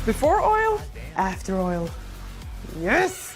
Before oil, after oil. Yes!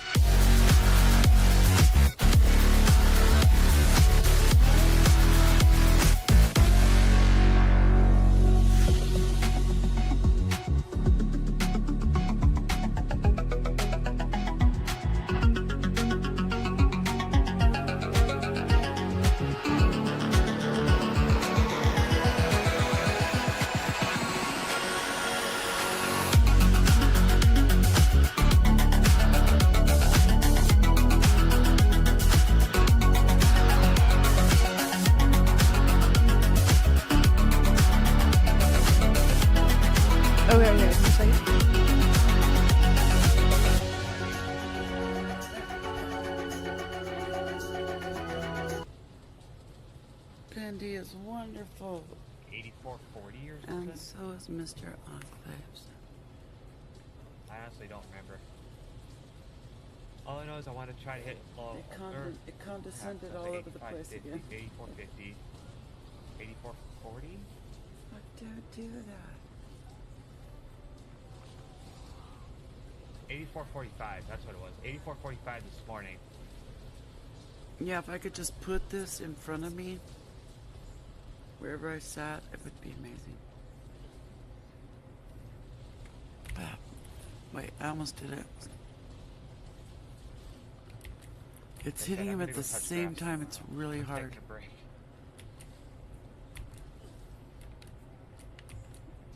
Candy is wonderful. 8440 or something? And so is Mr. Enclaves. I honestly don't remember. All I know is I want to try to hit It condescended all over the place again. 8450. 8440? What do that? 8445, that's what it was. 8445 this morning. Yeah, if I could just put this in front of me, wherever I sat, it would be amazing. Ah, wait, I almost did it. It's hitting him at the same time. It's really hard.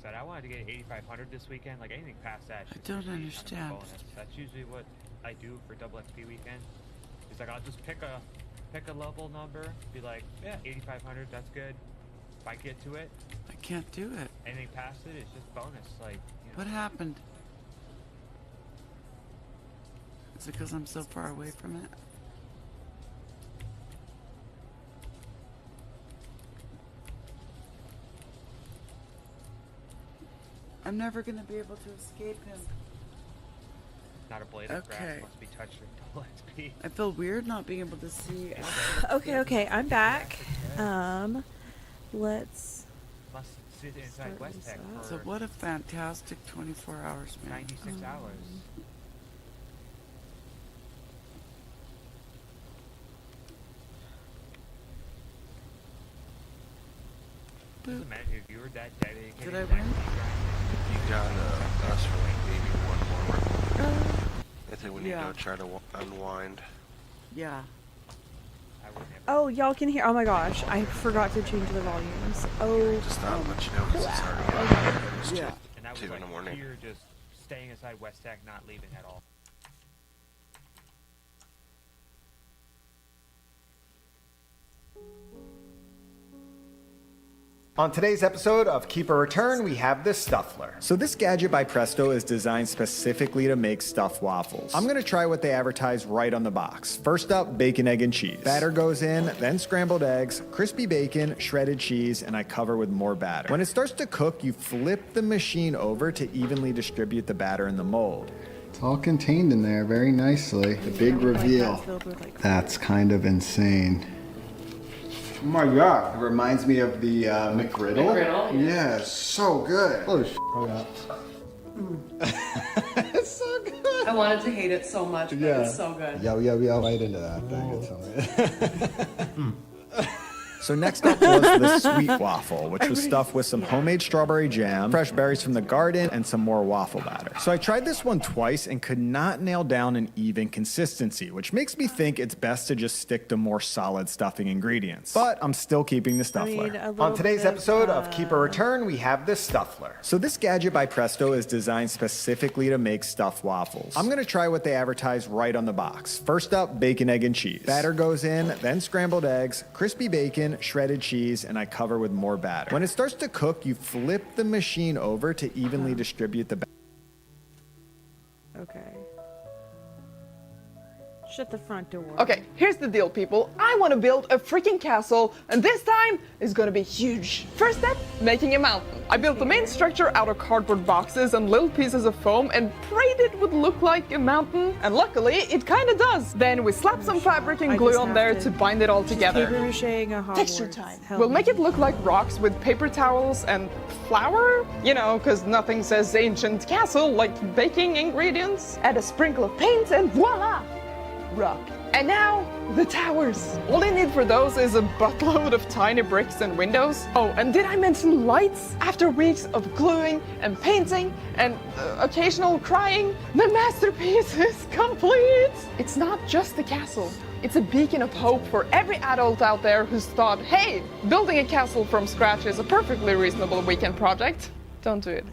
Said I wanted to get 8,500 this weekend. Like anything past that. I don't understand. That's usually what I do for double XP weekend. It's like I'll just pick a level number, be like, yeah, 8,500. That's good. If I get to it, I can't do it. anything past it is just bonus. Like, you know. What happened? Is it because I'm so far away from it? I'm never going to be able to escape him. Not a blade of grass must be touched for double XP. I feel weird not being able to see. Okay, I'm back. Let's Must sit inside West Tech for So what a fantastic 24 hours, man. 96 hours. Just imagine if you were that dedicated. Did I win? You got us for like maybe one more. I think we need to try to unwind. Yeah. Oh, y'all can hear. Oh my gosh, I forgot to change the volumes. Oh, Just thought I'd let you know because it's already Yeah. And I was 2 like, in the morning. here just staying inside West Tech, not leaving at all. On today's episode of Keep or Return, we have the Stuffler. So this gadget by Presto is designed specifically to make stuffed waffles. I'm gonna try what they advertise right on the box. First up, bacon, egg, and cheese. Batter goes in, then scrambled eggs, crispy bacon, shredded cheese, and I cover with more batter. When it starts to cook, you flip the machine over to evenly distribute the batter in the mold. It's all contained in there very nicely. The big reveal. That's kind of insane. Oh my god, it reminds me of the McGriddle. McGriddle? Yeah, so good. Oh shit. It's so good. I wanted to hate it so much, but it's so good. Yo, right into that thing. So next up was the sweet waffle, which was stuffed with some homemade strawberry jam, fresh berries from the garden, and some more waffle batter. So I tried this one twice and could not nail down an even consistency, which makes me think it's best to just stick to more solid stuffing ingredients. But I'm still keeping the Stuffler. On today's episode of Keep or Return, we have the Stuffler. So this gadget by Presto is designed specifically to make stuffed waffles. I'm gonna try what they advertise right on the box. First up, bacon, egg, and cheese. Batter goes in, then scrambled eggs, crispy bacon, shredded cheese, and I cover with more batter. When it starts to cook, you flip the machine over to evenly distribute the batter. okay. Shut the front door. Okay, here's the deal, people. I want to build a freaking castle, and this time is gonna be huge. First step, making a mountain. I built the main structure out of cardboard boxes and little pieces of foam and prayed it would look like a mountain, and luckily it kinda does. Then we slap some fabric and glue on there to bind it all together. Paper macheing a Hogwarts. Texture time. Help We'll me. make it look like rocks with paper towels and flour. You know, because nothing says ancient castle like baking ingredients. Add a sprinkle of paint and voila! Rock. And now, the towers. All you need for those is a buttload of tiny bricks and windows. Oh, and did I mention lights? After weeks of gluing and painting and occasional crying, the masterpiece is complete! It's not just a castle. It's a beacon of hope for every adult out there who's thought, hey, building a castle from scratch is a perfectly reasonable weekend project. Don't do it.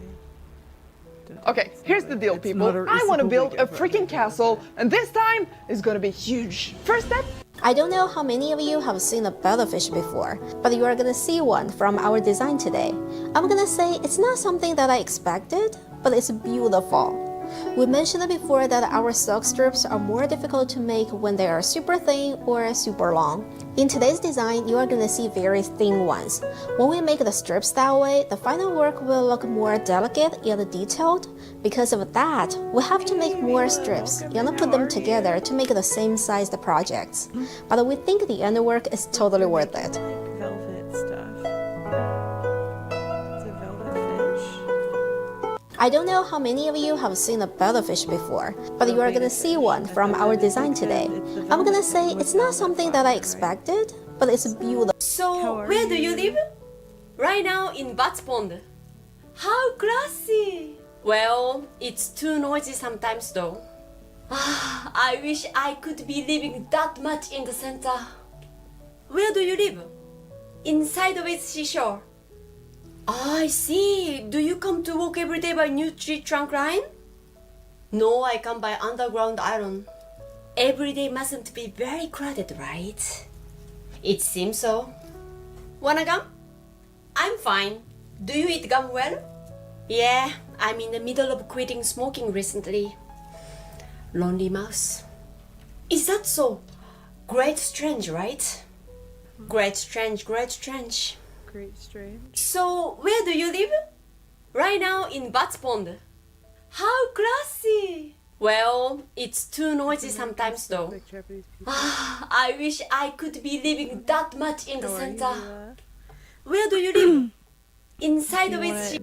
Okay, here's the deal, people. I want to build a freaking castle, and this time is gonna be huge. First step. I don't know how many of you have seen a paddlefish before, but you are gonna see one from our design today. I'm gonna say it's not something that I expected, but it's beautiful. We mentioned before that our silk strips are more difficult to make when they are super thin or super long. In today's design, you are going to see very thin ones. When we make the strips that way, the final work will look more delicate and detailed. Because of that, we have to make more strips and put them together to make the same sized projects. But we think the end work is totally worth it. Velvet stuff. It's a velvet fish. I don't know how many of you have seen a paddlefish before, but you are gonna see one from our design today. I'm gonna say it's not something that I expected, but it's beautiful. So, where do you live? Right now in Bats Pond. How classy! Well, it's too noisy sometimes though. I wish I could be living that much in the center. Where do you live? Inside with seashore. I see. Do you come to work every day by new tree trunk line? No, I come by underground iron. Every day mustn't be very crowded, right? It seems so. Wanna gum? I'm fine. Do you eat gum well? Yeah, I'm in the middle of quitting smoking recently. Lonely mouse. Is that so? Great strange, right? Great strange, great strange. Great strange. So, where do you live? Right now in Bats Pond. How classy! Well, it's too noisy sometimes though. I wish I could be living that much in the center. Where do you live? Inside with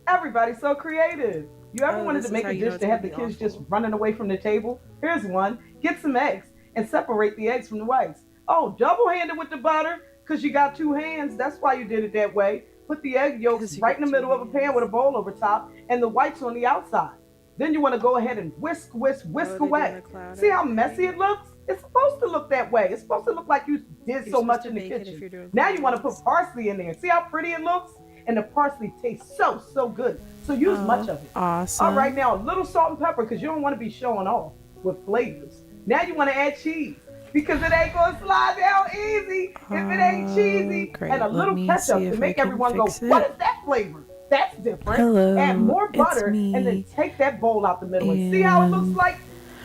Everybody's so creative. You ever wanted this to is make how a you know dish it's to have the gonna be kids just awful. running away from the table? Here's one. Get some eggs and separate the eggs from the whites. Oh, double-handed with the butter because you got two hands. That's why you did it that way. Put the egg yolks right in the middle of a pan with a bowl over top and the whites on the outside. Then you want to go ahead and whisk away. See how messy it looks? It's supposed to look that way. It's supposed to look like you did so much in the kitchen. Now you want to put parsley in there. See how pretty it looks? And the parsley tastes so good. So use much of it. Awesome. All right, now a little salt and pepper because you don't want to be showing off with flavors. Now you want to add cheese because it ain't going to slide down easy if it ain't cheesy. Great. And a little Let me ketchup see to if make I can everyone go, fix it. what is that flavor? That's different. Hello, Add more it's butter me. and then take that bowl out the middle and see how it looks like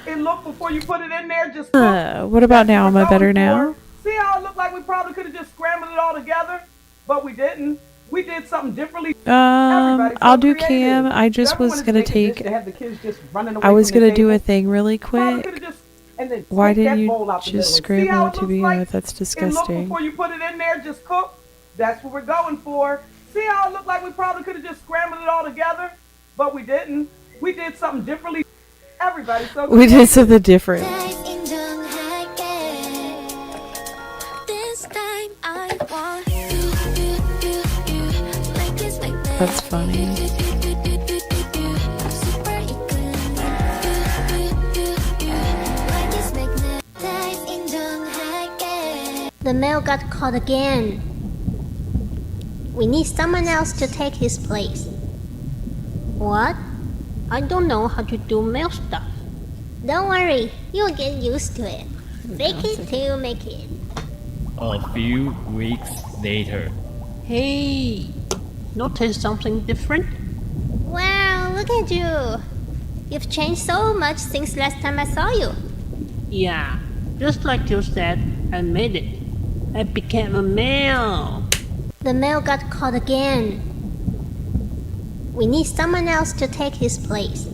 it looked before you put it in there. Just What about now? Am I better now? See how it looked like we probably could have just scrambled it all together, but we didn't. We did something differently. I'll do Cam. I just was gonna take. I was gonna do a thing really quick. Why didn't you just scramble it to begin with? That's disgusting. Before you put it in there, just cook. That's what we're going for. See how it looked like we probably could have just scrambled it all together, but we didn't. We did something differently. Everybody's so We did something different. That's funny. The male got caught again. We need someone else to take his place. What? I don't know how to do male stuff. Don't worry, you'll get used to it. Make it till you make it. A few weeks later. Hey, notice something different? look at you. You've changed so much since last time I saw you. Yeah, just like you said, I made it. I became a male. The male got caught again. We need someone else to take his place.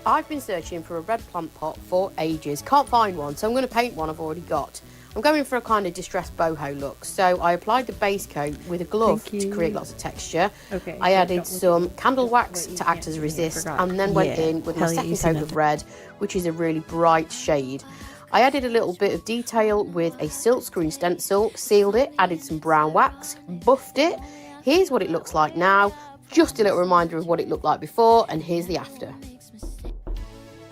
I've been searching for a red plant pot for ages. Can't find one, so I'm going to paint one I've already got. I'm going for a kind of distressed boho look, so I applied the base coat with a glove to create lots of texture. Okay. I added some candle wax to act as a resist, and then went in with my second coat of red, which is a really bright shade. I added a little bit of detail with a silkscreen stencil, sealed it, added some brown wax, buffed it. Here's what it looks like now, just a little reminder of what it looked like before, and here's the after.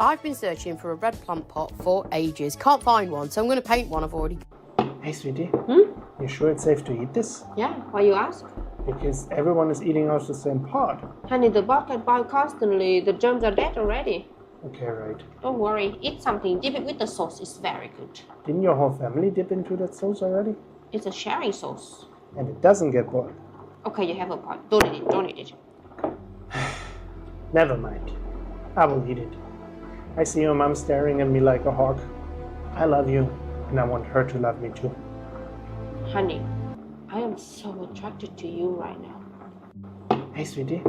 I've been searching for a red plant pot for ages. Can't find one, so I'm going to paint one I've already got. Hey, sweetie. You sure it's safe to eat this? Yeah, why you ask? Because everyone is eating out of the same pot. Honey, the bucket boil constantly. The germs are dead already. Okay, right. Don't worry, eat something. Dip it with the sauce. It's very good. Didn't your whole family dip into that sauce already? It's a sharing sauce. And it doesn't get boiled. Okay, you have a pot. Don't eat it. Don't eat it. Never mind. I will eat it. I see your mom staring at me like a hawk. I love you, and I want her to love me too. Honey, I am so attracted to you right now. Hey, sweetie.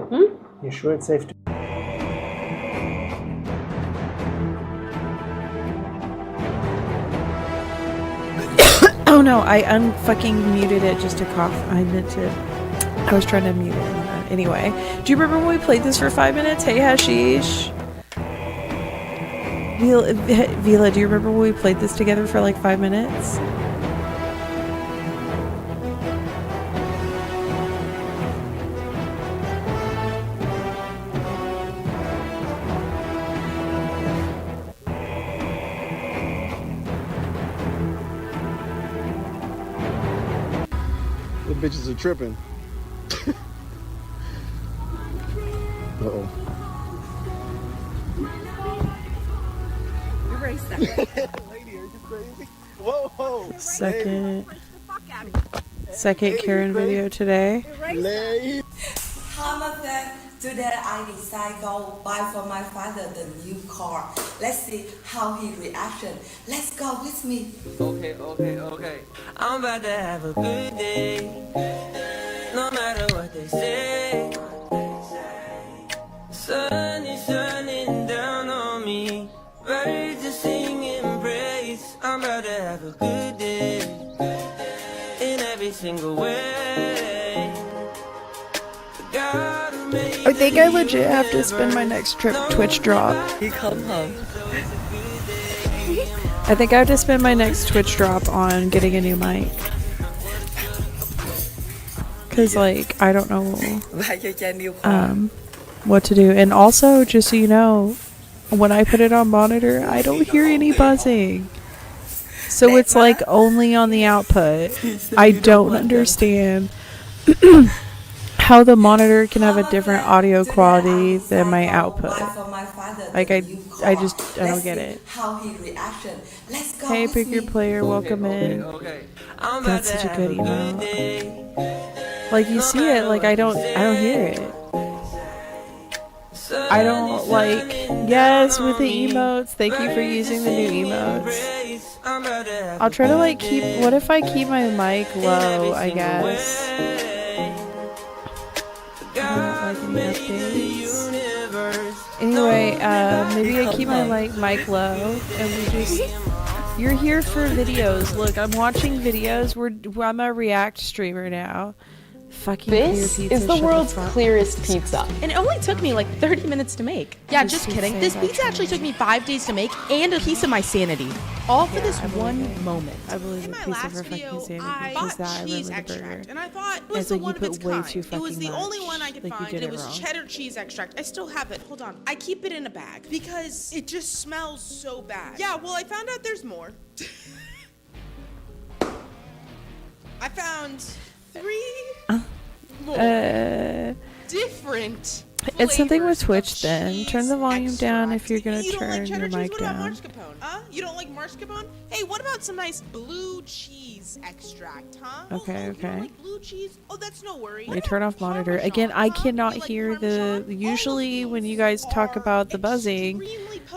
You sure it's safe to... Oh no, I unfucking muted it just to cough. I was trying to mute it. Anyway, do you remember when we played this for 5 minutes? Hey, Hashish. Vila, do you remember when we played this together for like 5 minutes? The bitches are tripping. Uh-oh. Erase that. Lady, are you crazy? Whoa, whoa. Second Karen video today. Today I decided go buy for my father the new car. Let's see how he reaction. Let's go with me. Okay. I'm about to have a good day. No matter what they say. Sun is shining down on me. Birds are singing praise. I'm about to have a good day. In every single way. I think I legit have to spend my next Twitch drop. You come home. I think I have to spend my next Twitch drop on getting a new mic. Cause like, I don't know what to do. And also, just so you know, when I put it on monitor, I don't hear any buzzing. So it's like only on the output. I don't understand how the monitor can have a different audio quality than my output. Like I don't get it. Hey, pick your player, welcome in. That's such a good email. Like you see it, like I don't hear it. I don't like, yes, with the emotes, thank you for using the new emotes. I'll try to like what if I keep my mic low, I guess. I don't like any updates. Anyway, maybe I keep my mic low and you're here for videos. Look, I'm watching videos. I'm a React streamer now. Fucking This clear pizza, is the shut world's fuck. clearest pizza. And it only took me like 30 minutes to make. Yeah, just kidding. This pizza actually took me 5 days to make and a piece of my sanity. All for this one moment. I believe a piece of her fucking sanity because that I remember the burger. And I thought it was It's the like one you of its put way kind. too It fucking was the only one I could Like, you find, did and it it was wrong. cheddar cheese extract. I still have it. Hold on. I keep it in a bag because it just smells so bad. Yeah, well, I found out there's more. I found 3 more different It's something with Twitch then. Turn the volume down if you're gonna You don't like turn cheddar your cheese? mic What about down. mascarpone? Huh? You don't like mascarpone? Hey, what about some nice blue cheese extract, huh? Okay, okay. Blue cheese? Oh, that's no worry. You turn off monitor. Again, I cannot hear the... Usually when you guys talk about the buzzing,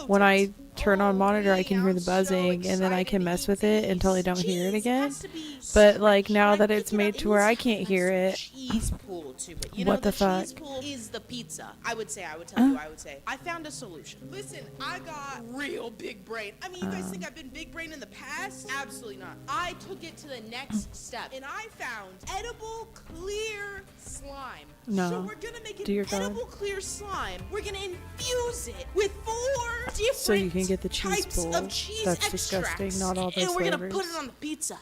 when I turn on monitor, I can hear the buzzing, and then I can mess with it until I don't hear it again. But, like, now that it's made to where I can't hear it... Cheese pool too, but you What know the fuck? cheese pool is the pizza. I would say. I found a solution. Listen, I got real big brain. I mean, you guys think I've been big brain in the past? Absolutely not. I took it to the next step, and I found edible clear slime. No. So we're gonna make an Dear God. edible clear slime. We're gonna infuse it with 4 different So you can get the cheese types pool. of cheese That's extracts, disgusting. Not all those and we're gonna flavors. put it on the pizza.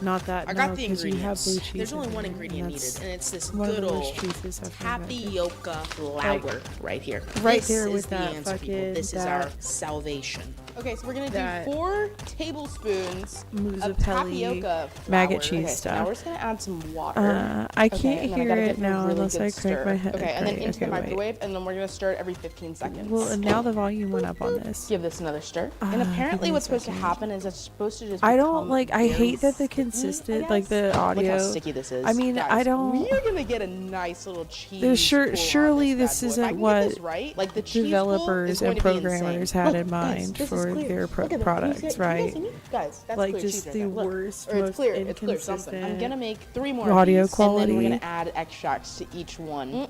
Not that, I no, got the because you have ingredients. blue cheese. There's only in one there, ingredient that's needed, and it's this one of good the worst old cheeses I've ever had. tapioca flour right here. Right this there is with the that answer, people. fucking- This is our that- salvation. Okay, so we're gonna that do 4 tablespoons of Mozzarella tapioca flour. maggot cheese okay, so stuff. now we're just gonna add some water. I Okay, can't and then I hear gotta it give a now really unless good I crank stir. my head. Okay, and then Right, into the okay, wait. microwave, and then we're gonna stir it every 15 seconds. Well, and now the volume went up on this. Give this another stir. Ah, And apparently give me a what's supposed to second. happen is it's supposed to just I don't become like. I very hate that the sticky, consistent, I like the guess. audio. Look how sticky this is. I mean, Guys, I don't. We're gonna get a nice little cheese. There's pool on surely this this bad boy. If I isn't can get what this right, like the cheese pool developers is going and to be programmers insane. had Look, in guys, mind this is for clear. their Look at that. Can you products, see it? right? Can you guys see me? Guys, that's Like clear just cheese right the there. Look. worst, Or it's most clear. It's clear. Something. I'm inconsistent gonna make 3 more audio of these, and then we're quality. gonna add extracts to each one.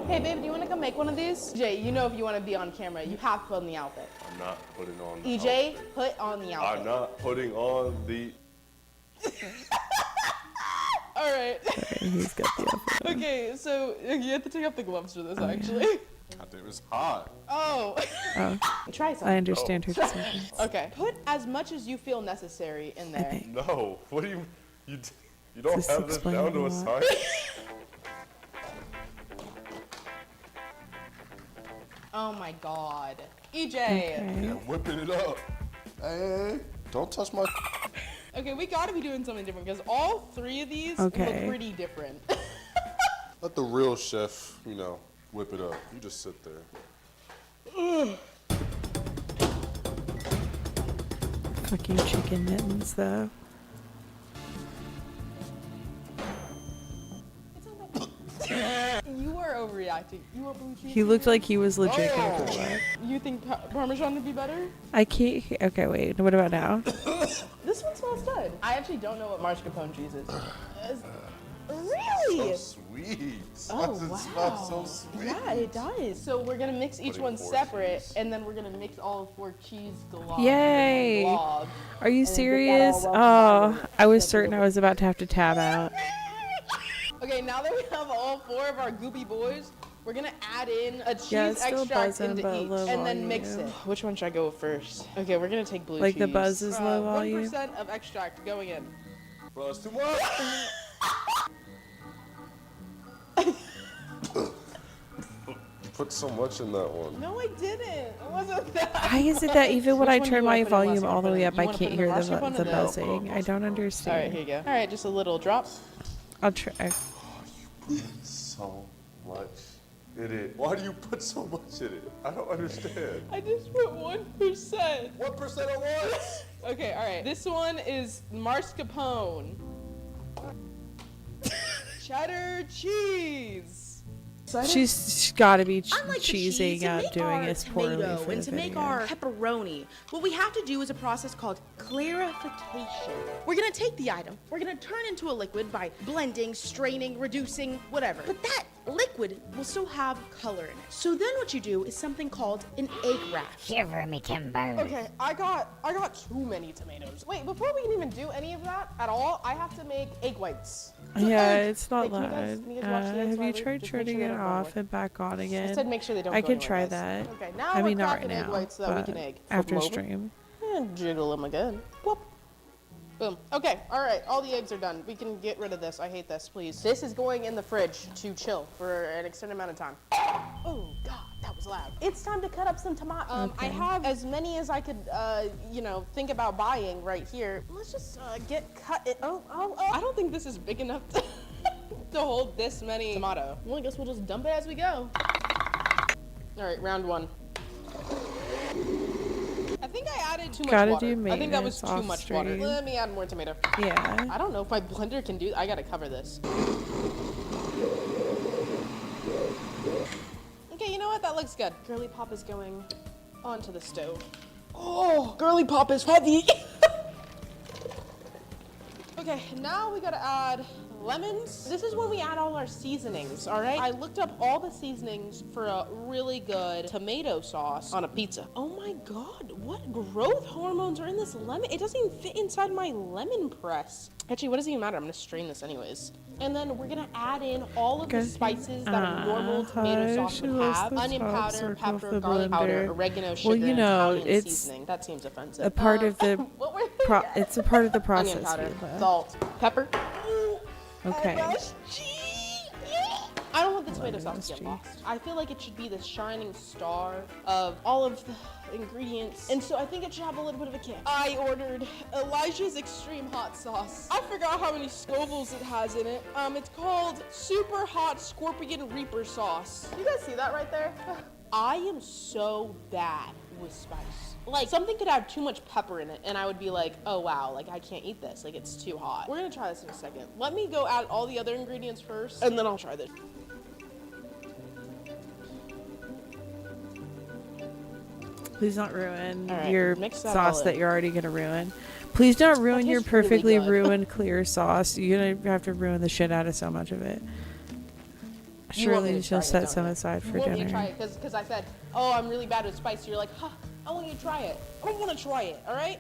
Hey, babe, do you want to come make one of these? Jay, you know if you want to be on camera, you have to put on the outfit. I'm not putting on the EJ, outfit. put on the outfit. I'm not putting on the... All right. Sorry, he's got the outfit on. Okay, so you have to take off the gloves for this, actually. God damn, it's hot. Oh. Oh. Try something. I understand her Try- decision. Okay. Put as much as you feel necessary in there. No, what do you don't This have this explains down to a a lot. science? Oh my god. EJ. Yeah, whipping it up. Hey, don't touch my... Okay, we gotta be doing something different because all 3 of these Okay. look pretty different. Let the real chef, whip it up. You just sit there. Fucking chicken mittens, though. You are overreacting. You want blue cheese? He looked like he was legit gonna Oh. throw up. You think Parmesan would be better? I can't. Okay, wait. What about now? This one smells good. I actually don't know what mascarpone cheese is. Really? So sweet. Oh, Why does it wow. smell so sweet? Yeah, it does. So we're gonna mix each Putting one 4 separate, cheese. and then we're gonna mix all 4 cheese globs. Yay! in one glob, Are you and then get that serious? all well Oh, I was certain I was about to have to tab out. Okay, now that we have all 4 of our goopy boys, we're gonna add in a cheese Yeah, it's still extract buzzing, into but each, low and then mix volume. it. Which one should I go with first? Okay, we're gonna take blue Like cheese. the buzz is low volume? 1% of extract going in. Bro, it's too much. You put so much in that one. No, I didn't. It wasn't that. Why is it that even when Which I one do turn you wanna my put in volume all the way up, You I wanna can't put in hear mascarpone the or buzzing? I don't All understand. right, here you go. All right, just a little drop. I'll try. So much in it. Why do you put so much in it? I don't understand. I just put 1%. 1% of what? Okay, all right. This one is mascarpone. Cheddar cheese. She's got to be Unlike the cheese, cheesing to up make doing our this poorly tomato for and the to make video. our pepperoni, what we have to do is a process called clarification. We're gonna take the item, we're gonna turn into a liquid by blending, straining, reducing, whatever. But that liquid will still have color in it. So then what you do is something called an egg wrap. Shiver me timber. Okay, I got too many tomatoes. Wait, before we can even do any of that at all, I have to make egg whites. Yeah, it's not Wait, can you loud. guys watch the eggs Have while you we- tried just make turning sure they it don't go off anywhere. and back on again? I said make sure they don't I go can anywhere, try guys. that. Okay, now I we're mean, not right cracking egg now, whites so that we but can egg. Flip after 'em over. stream. And jiggle them again. Whoop. Boom. Okay, all right, all the eggs are done. We can get rid of this. I hate this, please. This is going in the fridge to chill for an extended amount of time. Oh, God, that was loud. It's time to cut up some tomatoes. I have as many as I could, think about buying right here. Let's just get cut it. Oh. I don't think this is big enough to... to hold this many tomato. Well, I guess we'll just dump it as we go. All right, round one. I think I added too much water. I think that was too much water. Let me add more tomato. Yeah. I don't know if my blender can do. I gotta cover this. Okay, you know what? That looks good. Girly pop is going onto the stove. Oh, girly pop is heavy. Okay, now we gotta add lemons. This is when we add all our seasonings, all right? I looked up all the seasonings for a really good tomato sauce on a pizza. Oh my God, what growth hormones are in this lemon? It doesn't even fit inside my lemon press. Actually, what does it even matter? I'm gonna strain this anyways. And then we're gonna add in all of the spices that a normal tomato sauce would have. Onion powder, pepper, garlic powder, oregano, sugar, well, you know, and Italian it's seasoning. That seems offensive. a part of the it's a part of the process. Onion powder, Viva. salt, pepper. Okay. I don't want the tomato sauce to get lost. I feel like it should be the shining star of all of the ingredients. And so I think it should have a little bit of a kick. I ordered Elijah's Extreme Hot Sauce. I forgot how many Scovilles it has in it. It's called Super Hot Scorpion Reaper Sauce. You guys see that right there? I am so bad with spice. Like, something could have too much pepper in it, and I would be like, oh wow, like I can't eat this, like it's too hot. We're gonna try this in a second. Let me go add all the other ingredients first, and then I'll try this. Please don't ruin All right, your mix that sauce all that in. you're already gonna ruin. Please don't ruin your tastes really perfectly good. ruined clear sauce. You're gonna have to ruin the shit out of so much of it. You want me Surely to she'll try it, set don't some you? aside for You want me to dinner. try it because I said, oh, I'm really bad with spice. You're like, huh, I want you to try it. I don't want to try it, all right?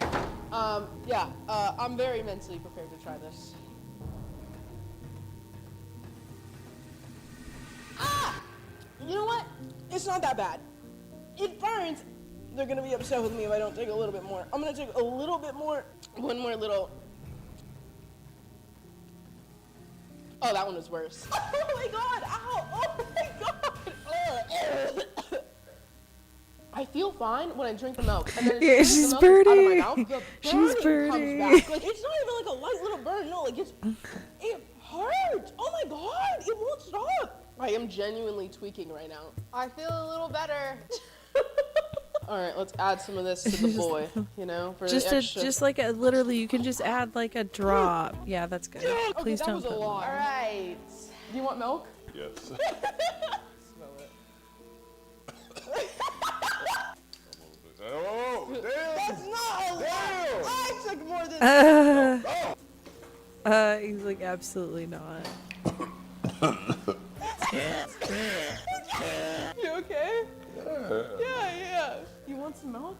I'm very mentally prepared to try this. Ah! You know what? It's not that bad. It burns. They're going to be upset with me if I don't take a little bit more. I'm going to take a little bit more. One more little. Oh, that one was worse. Oh my God! Ow! Oh my God! I feel fine when I drink the milk, and then Yeah, as soon as she's the milk is out of my burning. mouth, the She's burning burning. comes back. Like it's not even like a light little burn. No, like it hurts. Oh my God! It won't stop. I am genuinely tweaking right now. I feel a little better. All right, let's add some of this to the boy. You know, for Just the a, extra. just like a literally, you can just add like a drop. Yeah, that's good. Okay, Please that don't was a put lot. more. All right. Do you want milk? Yes. Smell it. Oh, damn! That's not a lot. I took more than. He's like, absolutely not. You okay? Yeah. You want some milk?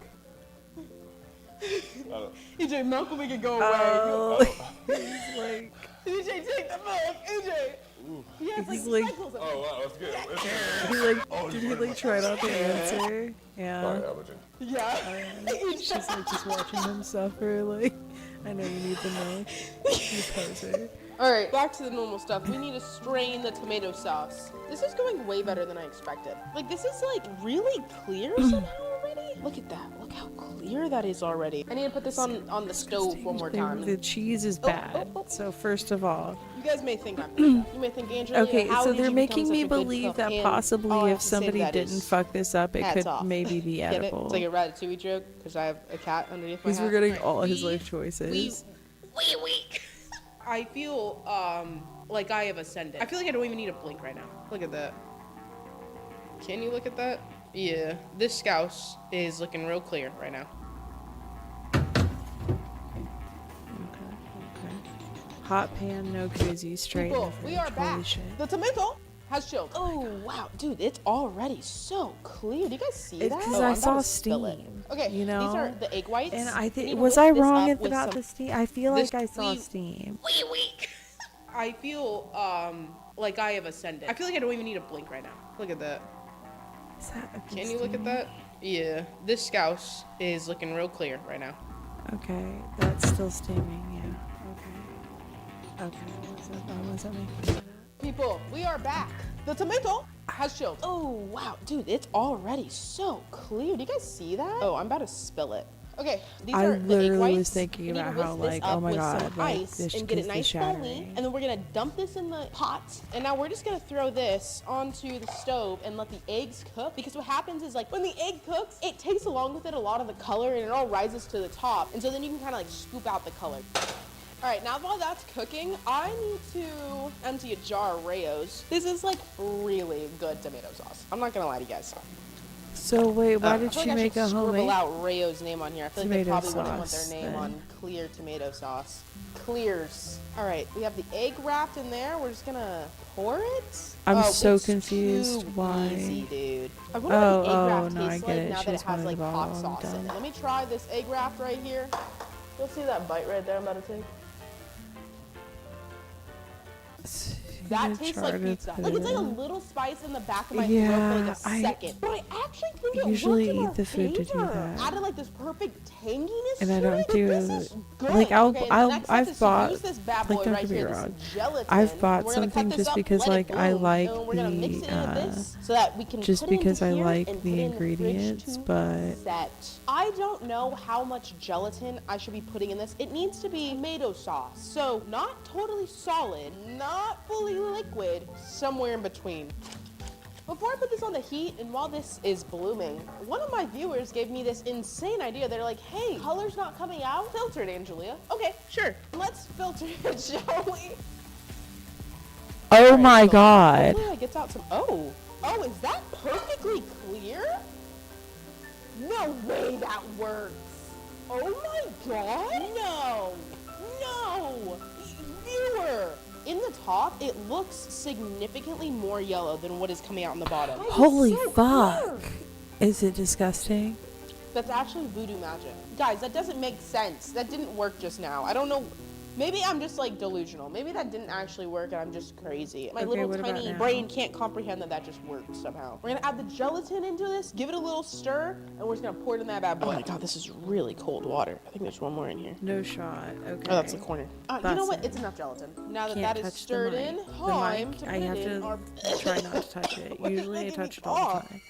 EJ, milk will make it go away. Oh, he's like, EJ, take the milk. EJ. He has He's like like- cycles of Oh, wow, that's good. That's good. he like, did he like try not to answer? Yeah. Sorry, allergen. Yeah. She's like just watching him suffer. Like, I know you need the milk. You poser. All right, back to the normal stuff. We need to strain the tomato sauce. This is going way better than I expected. Like, this is like really clear somehow already. Look at that. Look how clear that is already. I need to put this on the stove one more time. The cheese is bad. So first of all, You guys may think I'm You may think, Andrea, okay, how so did they're you making become me such a good believe cook? that And possibly all I have if to say to somebody that didn't is fuck this up, it hats could off. maybe be Get it? edible. It's like a Ratatouille joke because I have a cat underneath my He's hat. regretting all his life choices. I feel like I have ascended. I feel like I don't even need to blink right now. Look at that. Can you look at that? Yeah, this scouse is looking real clear right now. Hot pan, no koozie, straight in People, the fridge. we are Holy back. shit. The tomato has chilled. Oh wow, dude, it's already so clear. Do you guys see It's that? because Oh, I I'm about saw to spill it. steam. Okay, you know, these are the egg whites. and I We think need to was whip I this wrong up with about some- the steam? I feel this- like I saw we- steam. I feel like I have ascended. I feel like I don't even need to blink right now. Look at that. Is that a Can you look at that? Yeah, this scouse is looking real clear right now. Okay, that's still steaming. Yeah. Okay. Was that making that up? People, we are back. The tomato has chilled. Oh wow, dude, it's already so clear. Do you guys see that? Oh, I'm about to spill it. Okay, these I are the egg literally whites. was thinking We need about to how, whisk this like, up oh my with god, some like, ice this and get it is the nice foamy, shattering. and then we're gonna dump this in the pot. And now we're just gonna throw this onto the stove and let the eggs cook. Because what happens is, like, when the egg cooks, it takes along with it a lot of the color, and it all rises to the top. And so then you can kind of like scoop out the color. All right, now while that's cooking, I need to empty a jar of Rayo's. This is like really good tomato sauce. I'm not gonna lie to you guys. So wait, why did I feel you like make I a should scribble homemade? out Rayo's name on here. I feel like they Tomato probably wouldn't want their sauce, name then. on clear tomato sauce. Clears. All right, we have the egg wrapped in there. We're just gonna pour it. I'm Oh, so it's confused. too Why? easy, dude. I wonder what the egg wrap no, I tastes get like it. now She that it just has wanted like the hot bottle sauce in done. it. Let me try this egg wrap right here. You'll see that bite right there I'm about to take. That tastes like pizza. Like, it's like a little spice in the back of my throat for like a second. But I actually think it usually worked in our eat the food to do favor. that. Added like this perfect tanginess And I to don't it. do This is good. like Okay, the next step is I've to bought use this bad like boy don't right get me here, this wrong. gelatin. I've bought We're gonna cut something this just up, because let it like I bloom, like and we're gonna mix it into this so that we can just put it because I into here like and the put it in the fridge ingredients, to but set. I don't know how much gelatin I should be putting in this. It needs to be tomato sauce. So not totally solid, not fully liquid, somewhere in between. Before I put this on the heat, and while this is blooming, one of my viewers gave me this insane idea. They're like, hey, color's not coming out? Filter it, Angelia. Okay, sure. Let's filter it, shall we? oh my god. Hopefully it gets out some, oh, is that perfectly clear? No way that works. Oh my god. No. Viewer. In the top, it looks significantly more yellow than what is coming out in the bottom. Holy So fuck. clear. Is it disgusting? That's actually voodoo magic. Guys, that doesn't make sense. That didn't work just now. I don't know. Maybe I'm just like delusional. Maybe that didn't actually work and I'm just crazy. My Okay, little what about tiny now? brain can't comprehend that just worked somehow. We're gonna add the gelatin into this, give it a little stir, and we're just gonna pour it in that bad boy. Oh my god, this is really cold water. I think there's one more in here. No shot. Okay. Oh, that's the corner. You That's know what? it. It's enough gelatin. Now that Can't that is touch the stirred mic. in, The time mic, to I put have it in to our... try not to touch it. Why are you Usually I making me touch it all the cough? time.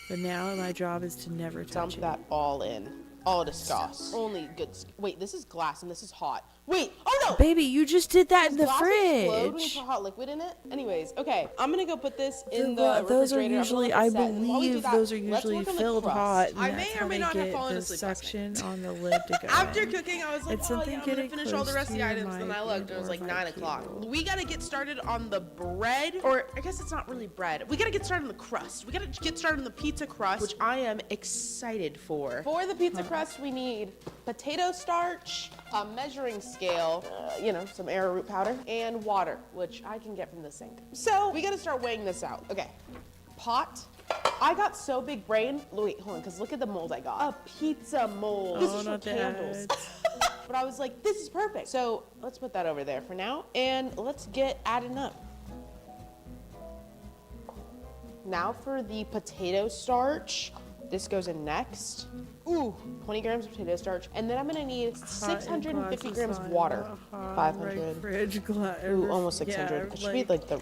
But now my job is to never touch Dump it. that all in. All discuss. Only good. Wait, this is glass and this is hot. Wait, oh no! Baby, you just did that in the Does glass explode when you fridge. put hot liquid in it? Anyways, okay, I'm gonna go put this in the Those are refrigerator. I'm gonna usually, let I this set, and while we do believe, that, those are let's usually work on the filled crust. hot. And I that's may or how may they not have get fallen the asleep last suction on the lid to go After in. cooking, I was like, It's oh something yeah, I'm gonna getting finish all the close rest of to the your items. Then I mic looked, it was or like my 9 o'clock. cable. We gotta get started on the bread, or I guess it's not really bread. We gotta get started on the crust. We gotta get started on the pizza crust, which I am excited for. For the pizza crust, we need potato starch, a measuring scale, some arrowroot powder, and water, which I can get from the sink. So we gotta start weighing this out. Okay, pot. I got so big brain. Wait, hold on, because look at the mold I got. A pizza mold. This is for not candles. that. But I was like, this is perfect. So let's put that over there for now, and let's get adding up. Now for the potato starch. This goes in next. Ooh, 20 grams of potato starch. And then I'm gonna need 650 grams of water. 500. Fridge glass. Ooh, almost 600. It should be like the...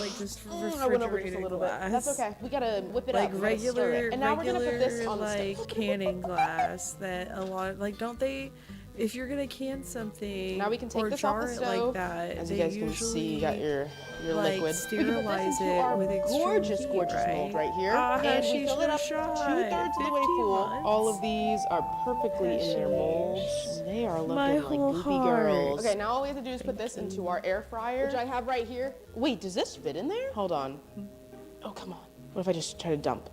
Like just I went over just a refrigerated little glass. bit. That's okay. We gotta whip it Like up. We gotta stir it. And now we're gonna put this on the like stove. canning glass that a lot like don't they if you're gonna can something Now we can take or this off jar the it stove. like that, As they you guys can see, you got your like liquid. sterilize we can put this into our it with extreme gorgeous, heat, gorgeous right? mold right here. Ah, And we she's fill it no up shot. 2/3 of the way 15 full. months. All of these are perfectly in their molds. They are My looking whole like goopy heart. girls. Okay, now all we have to do is put this into our air fryer, which I have right here. Wait, does this fit in there? Hold on. Oh, come on. What if I just try to dump?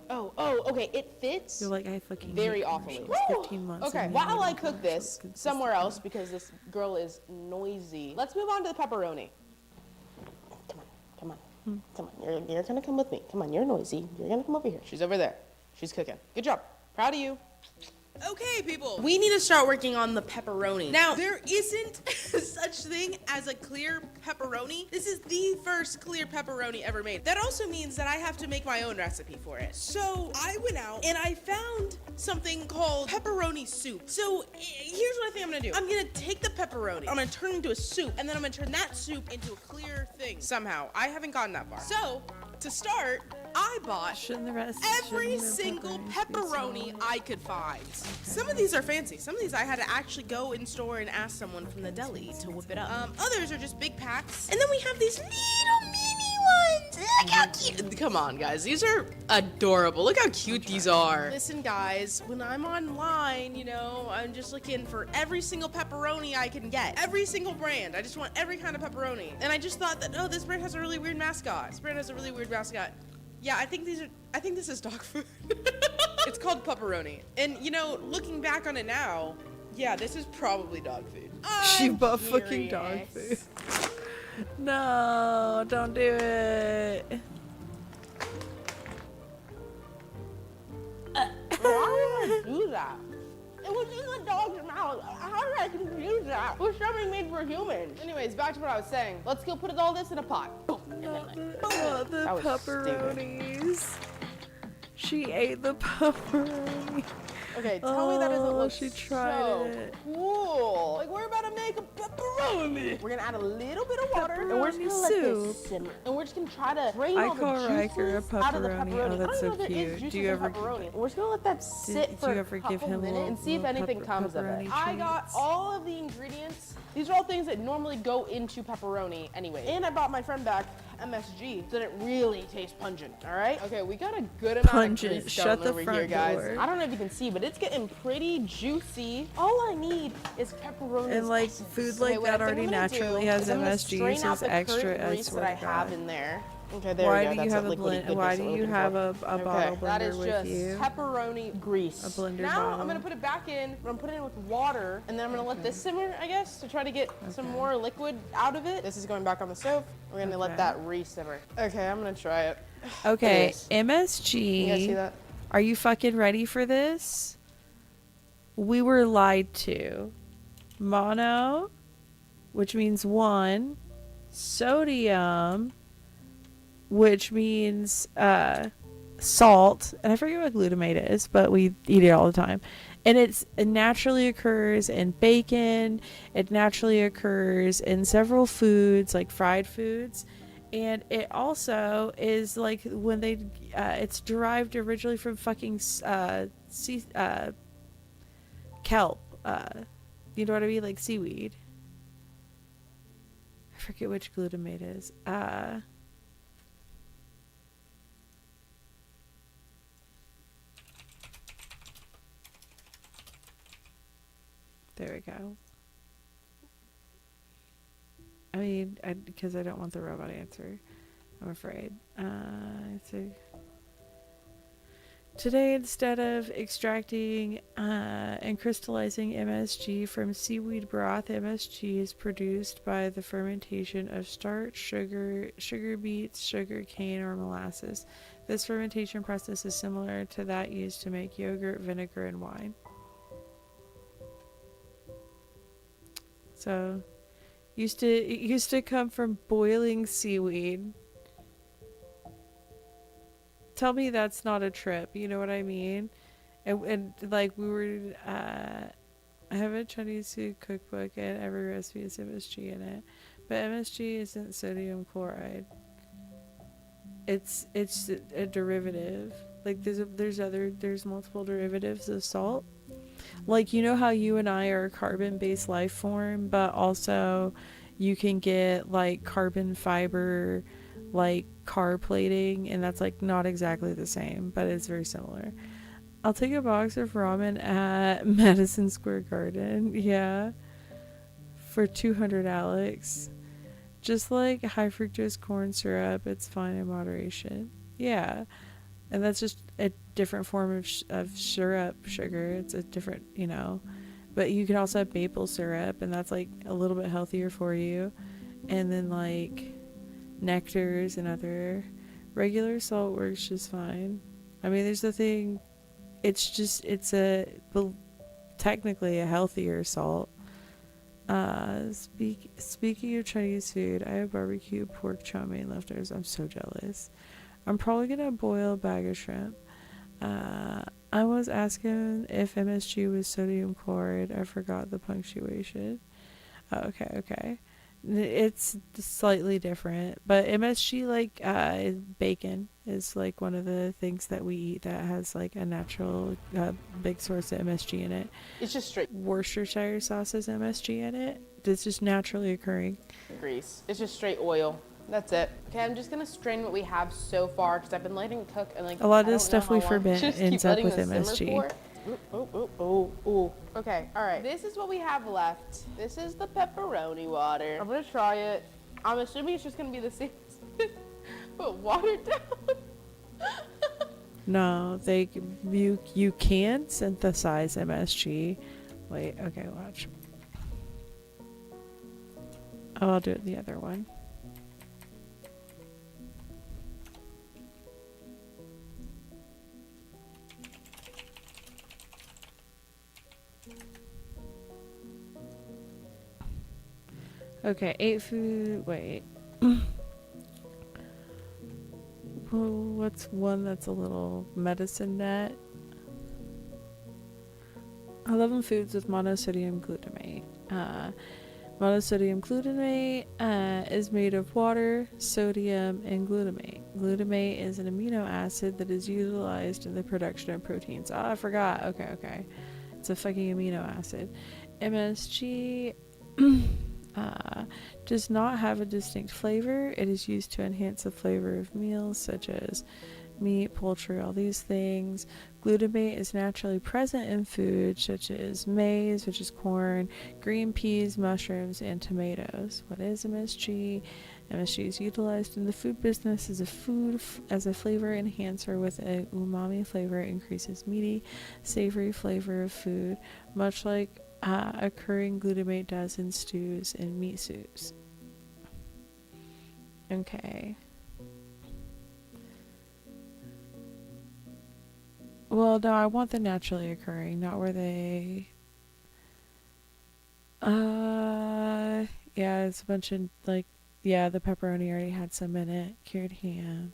Oh, okay, it fits. You're like I fucking very hate awfully. commercials. 15 months. Okay, and while they I make cook this commercials somewhere else because this girl is noisy, let's move on to the pepperoni. Come on. You're gonna come with me. Come on, you're noisy. You're gonna come over here. She's over there. She's cooking. Good job. Proud of you. Okay, people, we need to start working on the pepperoni. Now, there isn't such thing as a clear pepperoni. This is the first clear pepperoni ever made. That also means that I have to make my own recipe for it. So I went out and I found something called pepperoni soup. So here's what I think I'm gonna do. I'm gonna take the pepperoni, I'm gonna turn it into a soup, and then I'm gonna turn that soup into a clear thing somehow. I haven't gotten that far. So to start, I bought every the single pepperonis be pepperoni I could find. Some of these are fancy. Some of these I had to actually go in store and ask someone from the deli to whip it up. Others are just big packs. And then we have these little mini ones. Look how cute. Come on, guys. These are adorable. Look how cute these are. Listen, guys, when I'm online, you know, I'm just looking for every single pepperoni I can get. Every single brand. I just want every kind of pepperoni. And I just thought that, oh, this brand has a really weird mascot. This brand has a really weird mascot. Yeah, I think this is dog food. It's called pepperoni. And, you know, looking back on it now, yeah, this is probably dog food. She bought fucking dog food. No, don't do it. Why did I do that? It was in the dog's mouth. How did I confuse that? It was something made for humans. Anyways, back to what I was saying. Let's go put all this in a pot. The pepperonis. She ate the pepperoni. Okay, tell me that doesn't look she tried so it. cool. Like, we're about to make a pepperoni. We're gonna add a little bit of water, and we're just Pepperoni gonna let this soup. simmer. And we're just gonna try to drain I all the call Riker a juices out of the pepperoni. pepperoni. Oh, that's I don't so know if there is cute. juices Do you in ever- pepperoni. We're just gonna let that sit for you a ever couple give him minutes and see if little anything comes of it. pepperoni I got treats? all of the ingredients. These are all things that normally go into pepperoni anyway. And I bought my friend back MSG, so that it really tastes pungent. All right. Okay, we got a good amount Pungent. of grease Shut going the over front here, guys. door. I don't know if you can see, but it's getting pretty juicy. All I need is pepperoni. And like food like that already naturally has MSG, so it's extra. I Grease swear that I to have God. in there. Okay, there Why we go. do you That's have that a liquidy blend? goodness Why that do we're you looking have for. a bottle That blender is with just you? pepperoni grease. A blender Now bottle. I'm gonna put it back in. I'm putting it in with water, and then I'm gonna let this simmer, I guess, to try to get some more liquid out of it. This is going back on the stove. We're gonna let that re-simmer. Okay, I'm gonna try it. Okay, It is. MSG. You guys see that? Are you fucking ready for this? We were lied to. Mono, which means 1. Sodium, which means salt. And I forget what glutamate is, but we eat it all the time. And it naturally occurs in bacon. It naturally occurs in several foods, like fried foods. And it also is like when they, it's derived originally from fucking kelp. You know what I mean? Like seaweed. I forget which glutamate is. There we go. I mean, because I don't want the robot answer. I'm afraid. Today, instead of extracting and crystallizing MSG from seaweed broth, MSG is produced by the fermentation of starch, sugar beets, sugar cane, or molasses. This fermentation process is similar to that used to make yogurt, vinegar, and wine. So, it used to come from boiling seaweed. Tell me that's not a trip, you know what I mean? And like we were, I have a Chinese food cookbook and every recipe has MSG in it, but MSG isn't sodium chloride. It's a derivative. Like there's multiple derivatives of salt. Like, you know how you and I are a carbon-based life form, but also you can get like carbon fiber, like car plating, and that's like not exactly the same, but it's very similar. I'll take a box of ramen at Madison Square Garden, yeah, for 200 Alex. Just like high fructose corn syrup, it's fine in moderation. Yeah, and that's just a different form of syrup sugar. It's a different, you know, but you can also have maple syrup, and that's like a little bit healthier for you. And then like nectars and other regular salt works just fine. I mean, there's the thing, it's technically a healthier salt. Speaking of Chinese food, I have barbecue pork chow mein leftovers. I'm so jealous. I'm probably gonna boil a bag of shrimp. I was asking if MSG was sodium chloride. I forgot the punctuation. Okay. It's slightly different, but MSG, like bacon is like one of the things that we eat that has like a natural big source of MSG in it. It's just straight Worcestershire sauce has MSG in it. It's just naturally occurring. grease. It's just straight oil. That's it. Okay, I'm just gonna strain what we have so far because I've been letting it cook and like A lot of I the don't stuff know we how long. ferment Just ends keep up letting with this simmer MSG. for. Oh. Okay, all right. This is what we have left. This is the pepperoni water. I'm gonna try it. I'm assuming it's just gonna be the same, but watered down. No, you can synthesize MSG. Wait, okay, watch. Oh, I'll do it the other one. Okay, 8 food. Wait. Well, what's one that's a little medicine net? 11 foods with monosodium glutamate. Monosodium glutamate is made of water, sodium, and glutamate. Glutamate is an amino acid that is utilized in the production of proteins. Oh, I forgot. Okay. It's a fucking amino acid. MSG does not have a distinct flavor. It is used to enhance the flavor of meals such as meat, poultry, all these things. Glutamate is naturally present in food such as maize, which is corn, green peas, mushrooms, and tomatoes. What is MSG? MSG is utilized in the food business as a flavor enhancer with a umami flavor. It increases meaty, savory flavor of food, much like occurring glutamate does in stews and meat soups. Okay. Well, no, I want the naturally occurring, not where they... Yeah, it's a bunch of, like, yeah, the pepperoni already had some in it. Cured ham.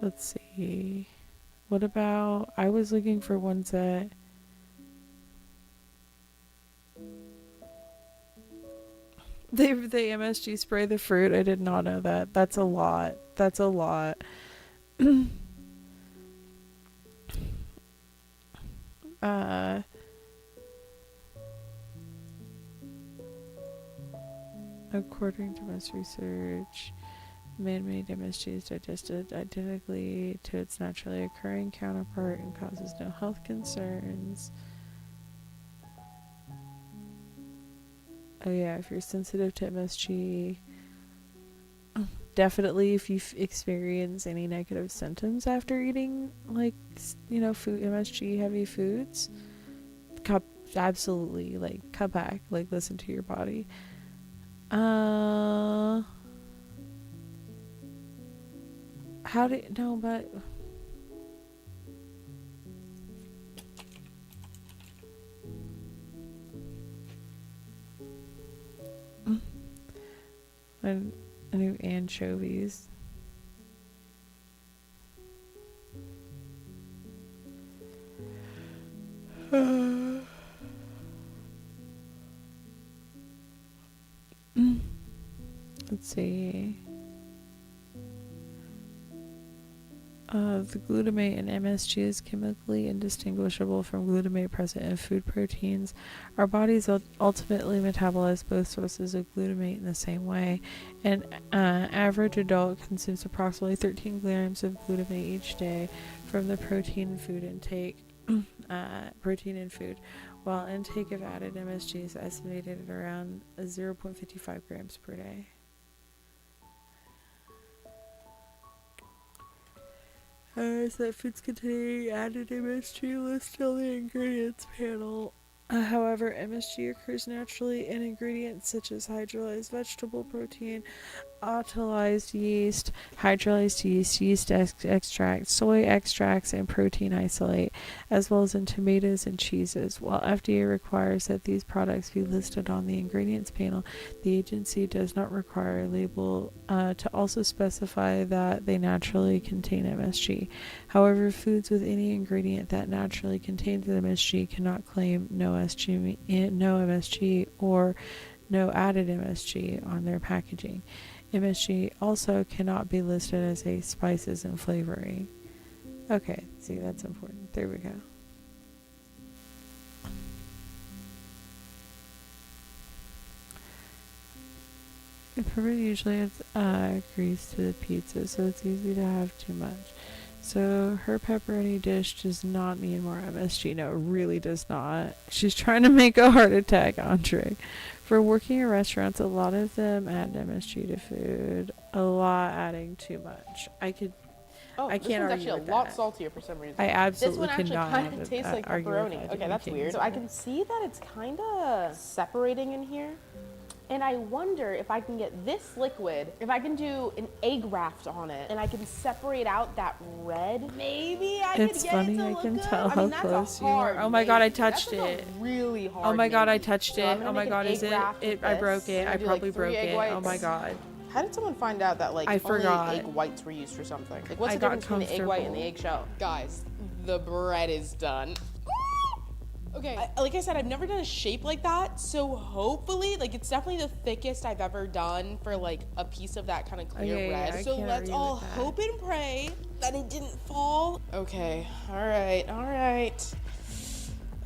Let's see. What about... I was looking for ones that... They MSG spray the fruit. I did not know that. That's a lot. That's a lot. According to most research, man-made MSG is digested identically to its naturally occurring counterpart and causes no health concerns. Oh yeah, if you're sensitive to MSG, definitely if you experience any negative symptoms after eating, like, you know, food, MSG heavy foods, absolutely, like, cut back, like, listen to your body. How do no, but and I knew anchovies. Let's see. The glutamate in MSG is chemically indistinguishable from glutamate present in food proteins. Our bodies ultimately metabolize both sources of glutamate in the same way. An average adult consumes approximately 13 grams of glutamate each day from the protein food intake. Protein in food, while intake of added MSG is estimated at around 0.55 grams per day. So that foods containing added MSG listed on the ingredients panel. However, MSG occurs naturally in ingredients such as hydrolyzed vegetable protein, autolyzed yeast, hydrolyzed yeast, yeast extract, soy extracts, and protein isolate, as well as in tomatoes and cheeses. While FDA requires that these products be listed on the ingredients panel, the agency does not require a label to also specify that they naturally contain MSG. However, foods with any ingredient that naturally contains MSG cannot claim no MSG or no added MSG on their packaging. MSG also cannot be listed as a spices and flavoring. Okay, see, that's important. There we go. Pepperoni usually adds grease to the pizza, so it's easy to have too much. So her pepperoni dish does not need more MSG. No, it really does not. She's trying to make a heart attack entree. For working in restaurants, a lot of them add MSG to food. A lot adding too much. I can't this one's argue actually with a lot that. saltier for some reason. I absolutely This one actually cannot kind of tastes like argue with pepperoni. that. Okay, that's weird. So I can see that it's kind of separating in here. And I wonder if I can get this liquid, if I can do an egg raft on it, and I can separate out that red. Maybe I could get funny, it to I look can good. tell I mean, how that's close a you are. hard Oh my god, I maybe. touched That's it. a really hard Oh my god, I maybe. touched So it. I'm gonna Oh my make god, an is egg it? raft with I this. broke it. I'm I gonna do, probably like, 3 broke egg it. whites. Oh my god. How did someone find out that like I only forgot. egg whites were used for something? Like what's I the got difference between the egg white and the comfortable. eggshell? Guys, the bread is done. Okay, like I said, I've never done a shape like that, so hopefully, like it's definitely the thickest I've ever done for like a piece of that kind of clear Okay, red. I So can't let's argue all with that. hope and pray that it didn't fall. Okay, all right.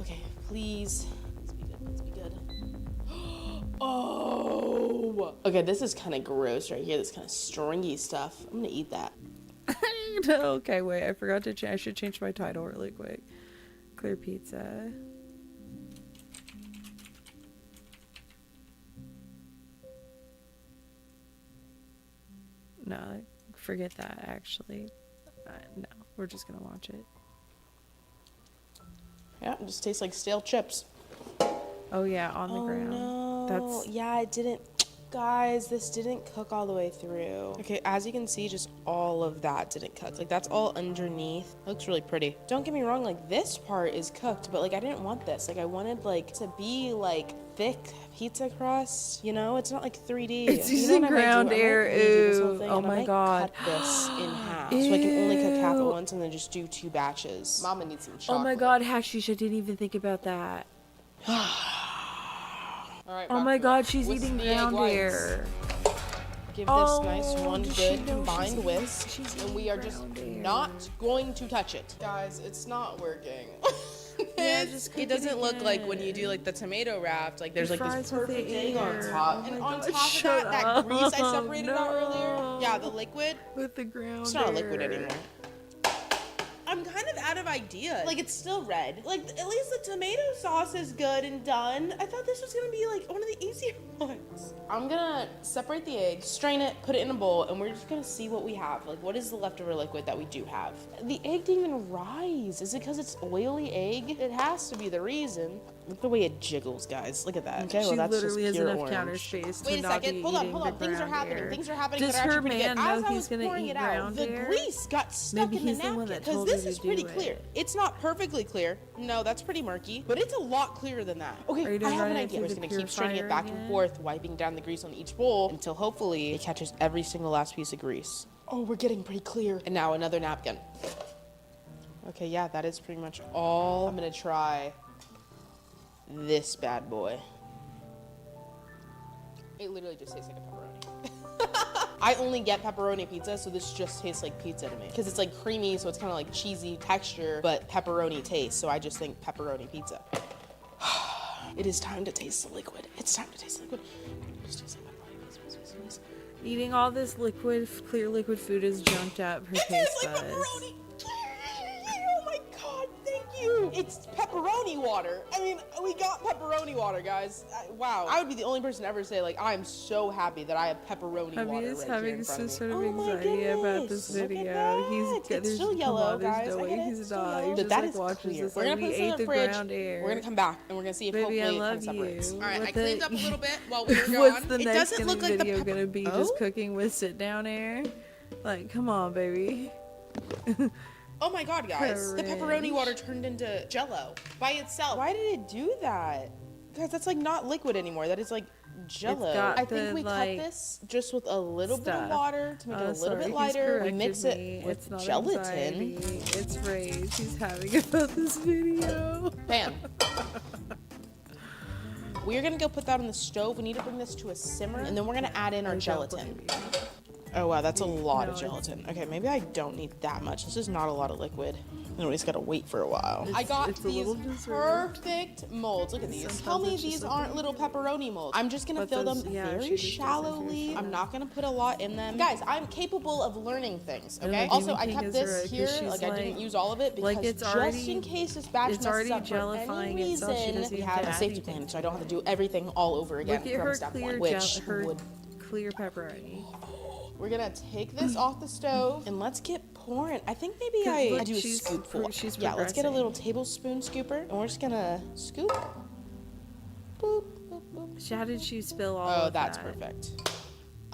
Okay, please. Let's be good. Oh! Okay, this is kind of gross right here, this kind of stringy stuff. I'm gonna eat that. Okay, wait. I forgot to change. I should change my title really quick. Clear pizza. No, forget that, actually. No, we're just gonna watch it. Yeah, it just tastes like stale chips. Oh yeah, on the ground. No. That's Yeah, it didn't. Guys, this didn't cook all the way through. Okay, as you can see, just all of that didn't cook. Like, that's all underneath. Looks really pretty. Don't get me wrong, like, this part is cooked, but, like, I didn't want this. Like, I wanted, like, to be, like, thick pizza crust. You know? It's not, like, 3D. It's You know using what I might ground do? I might air. redo this whole Ew. thing, Oh and I my might god. cut this in half. So I can only cook half at Ew. once and then just do 2 batches. Mama needs some Oh chocolate. my god, Hashish, I didn't even think about that. All right, Oh back my to it. god, she's What's eating the egg ground whites? air. Give this Oh, nice one does she good know combined she's whisk, eating- she's and we are just ground air? not going to touch it. Guys, it's not working. Yeah, just it cook it doesn't look like when you again. do like the tomato wrapped, like there's It like this fries with the perfect egg on air. top. Oh And my on God, top of shut that grease I up. separated out earlier. Yeah, the liquid. With the ground It's not a liquid air. anymore. I'm kind of out of ideas. Like, it's still red. Like, at least the tomato sauce is good and done. I thought this was gonna be, like, one of the easier ones. I'm gonna separate the egg, strain it, put it in a bowl, and we're just gonna see what we have. Like, what is the leftover liquid that we do have? The egg didn't even rise. Is it because it's oily egg? It has to be the reason. Look the way it jiggles, guys. Look at that. Okay, well, She that's literally just has pure enough orange. counter space to Wait a not second. be Hold on, eating hold on. the Things are ground happening. air. Things are happening Does that are her actually pretty man good. know As I he's was gonna pouring eat it out, ground the air? grease got stuck Maybe in the he's the one napkin. that Because told this her is to pretty do it. clear. It's not perfectly clear. No, that's pretty murky. But it's a lot clearer than that. Are Okay, you I done have an running it idea. through We're just the gonna keep straining it purifier back and again? forth, wiping down the grease on each bowl until hopefully it catches every single last piece of grease. Oh, we're getting pretty clear. And now another napkin. Okay, yeah, that is pretty much all. I'm gonna try this bad boy. It literally just tastes like a pepperoni. I only get pepperoni pizza, so this just tastes like pizza to me. Because it's like creamy, so it's kind of like cheesy texture, but pepperoni taste, so I just think pepperoni pizza. It is time to taste the liquid. It's time to taste the liquid. Just taste like pepperoni pizza, please, please. Eating all this liquid, clear liquid food has junked up her taste buds. Oh my god, thank you! It's pepperoni water. I mean, we got pepperoni water, guys. Wow. I would be the only person to ever say, like, I'm so happy that I have pepperoni water right here having in front some of me. sort of Oh my anxiety about this goodness. Look at video. that. It's still yellow, guys. No I way get it. he's It's still not. yellow. He But just that like is watches clear. this. We're Like, gonna we put this in ate the the fridge. ground air. We're gonna come back and we're gonna see if Baby, I hopefully it love kind of separates. you. All right, What I cleaned the- up a little bit while we were gone. What's the It next doesn't look like the video gonna be? Just cooking with sit down air? Like, come on, baby. Oh my god, guys. The pepperoni Cringe. water turned into jello by itself. Why did it do that? Guys, that's like not liquid anymore. That is like jello. got I think the, we like, cut this just with a little bit of stuff. water to make it a little Sorry, bit he's lighter. We corrected mix me. it with It's not gelatin. anxiety, it's rage he's having about this video. Bam. We're gonna go put that on the stove. We need to bring this to a simmer, and then we're gonna add in our gelatin. Oh wow, that's a lot of gelatin. Okay, maybe I don't need that much. This is not a lot of liquid. And we just gotta wait for a while. I got these perfect molds. Look at these. Tell me these aren't little pepperoni molds. I'm just gonna fill them very shallowly. I'm not gonna put a lot in them. Guys, I'm capable of learning things, okay? Also, I kept this here, like I didn't use all of it because just in case this batch messes up for any reason, we have a safety plan, so I don't have to do everything all over again Look at from her step clear one, which her would... clear pepperoni. We're gonna take this off the stove and let's get pouring. I think maybe I do a scoopful. Yeah, let's get a little tablespoon scooper and we're just gonna scoop. Boop, boop, boop. How did she spill all Oh, of that's that? perfect.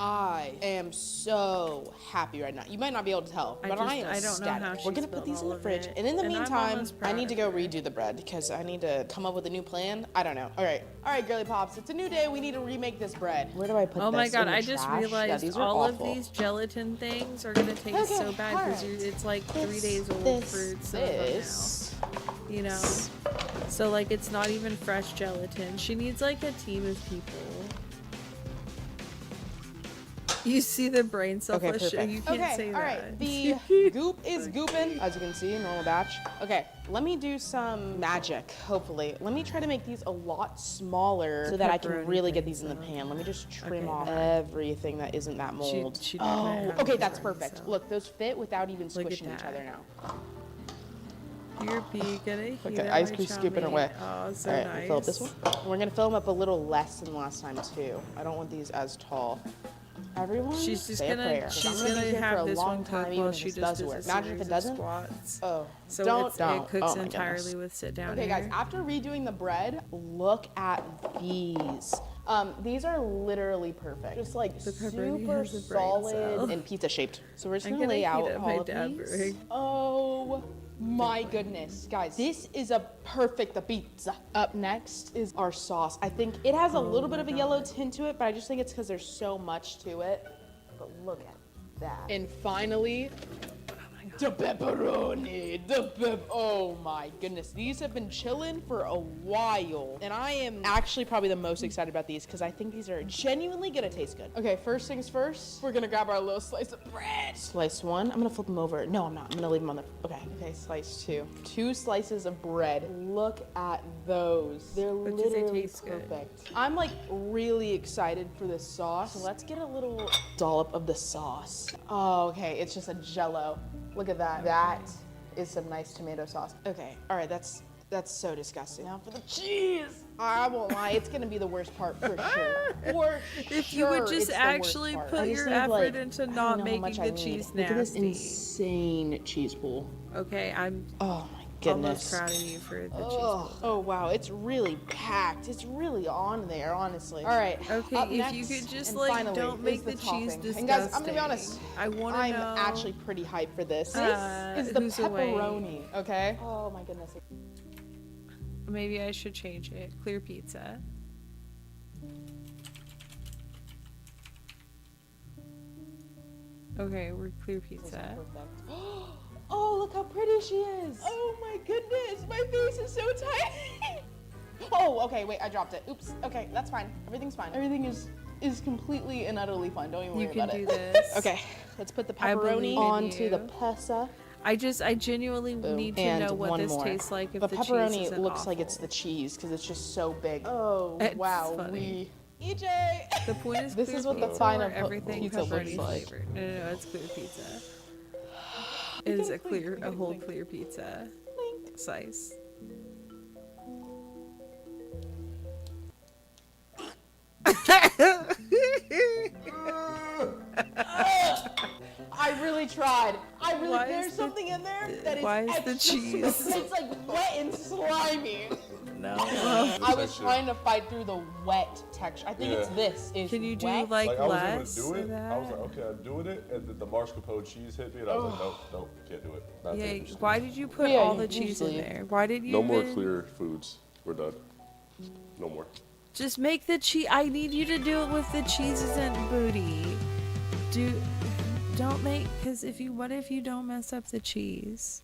I am so happy right now. You might not be able to tell, but I am I don't know ecstatic. how she We're gonna put spilled these in all the of fridge, it. and in the And I'm meantime, almost I proud need to of go her. redo the bread because I need to come up with a new plan. I don't know. All right, girly pops. It's a new day. We need to remake this bread. Where do I put this? Oh my god, In the I just trash? realized Yeah, these are all awful. of these gelatin things are gonna taste so bad because it's like 3 days old for some of them now. You know? So like it's not even fresh gelatin. She needs like a team of people. You see the brain cell Okay, flush. perfect. You can't say all that. right. The goop is gooping, as you can see, normal batch. Okay, let me do some magic, hopefully. Let me try to make these a lot smaller so that I can Pepperoni really get these in the pan. Let me just trim off everything that isn't that mold. she didn't have Okay, the that's pepperoni, perfect. so. Look, those fit without even Look at squishing each that. other now. You're gonna Okay, ice cream scooping away. Oh, so all right, nice. we'll fill up this one. We're gonna fill them up a little less than last time too. I don't want these as tall. Everyone, She's just say a gonna prayer, 'cause I'm she's be gonna here for have a this long one time, cook even while if she this just does does work. a Imagine if it series of doesn't. squats. Oh, So don't. it cooks Oh my entirely goodness. with sit down. Okay, guys, after redoing the bread, look at these. These are literally perfect. Just like pepperoni super has a brain solid cell. and pizza shaped. So we're just I'm gonna gonna lay heat out up my all of dad these. break. Oh my goodness, guys, this is a perfect pizza. Up next is our sauce. I think it has a little bit of a yellow tint to it, but I just think it's because there's so much to it. But look at that. And finally, the pepperoni. Oh my goodness. These have been chilling for a while. And I am actually probably the most excited about these because I think these are genuinely gonna taste good. Okay, first things first, we're gonna grab our little slice of bread. Slice one. I'm gonna flip them over. No, I'm not. I'm gonna leave them on the. Okay, slice two. 2 slices of bread. Look at those. They're But does they literally taste good? perfect. I'm like really excited for this sauce. So let's get a little dollop of the sauce. Oh, okay. It's just a jello. Look at that. That is some nice tomato sauce. Okay. All right. That's so disgusting. Now for the cheese. I won't lie. It's gonna be the worst part for sure. For If you would sure, just it's the worst actually part. put I just your need, effort like, into I don't not know how making much the I need. cheese Look at this nasty. insane cheese pool. Okay, I'm Oh my almost goodness. proud of you for the cheese. Oh wow, it's really packed. It's really on there, honestly. All right. Okay, up if next, you could just, and like, finally, don't is make the cheese topping. And guys, I'm gonna be disgusting. honest. I wanna I'm know- actually pretty hyped for this. This is the who's away? pepperoni. Okay. Oh my goodness. Maybe I should change it. Clear pizza. Okay, we're clear pizza. Oh, look how pretty she is. Oh my goodness, my face is so tiny. Oh, okay, wait, I dropped it. Oops. Okay, that's fine. Everything's fine. Everything is completely and utterly fine. Don't even worry You can about do it. this. Okay, let's put the I believe pepperoni in onto you. the pizza. I genuinely need to And know what one this more. tastes like if the the pepperoni cheese isn't looks awful. like it's the cheese because it's just so big. Oh It's wow, funny. EJ. The point is This clear is what the pizza final or everything pizza looks pepperoni like. flavored. No, it's clear pizza. It is a whole clear pizza slice. I really tried. Why There's is something in there that is why is the extra cheese? sweet. It's like wet and slimy. No. I was trying to fight through the wet texture. I think it's this. Can you do wet. like I was less able to do of it. that? I was like, okay, I'm doing it, and then the mascarpone cheese hit me, and I was like, nope, can't do it. Not Yeah, doing it. why did you put Yeah, all you the cheese in usually- there? Why did you No more even- clear foods. We're done. No more. Just make the cheese. I need you to do it with the cheeses and booty. Don't make, because what if you don't mess up the cheese?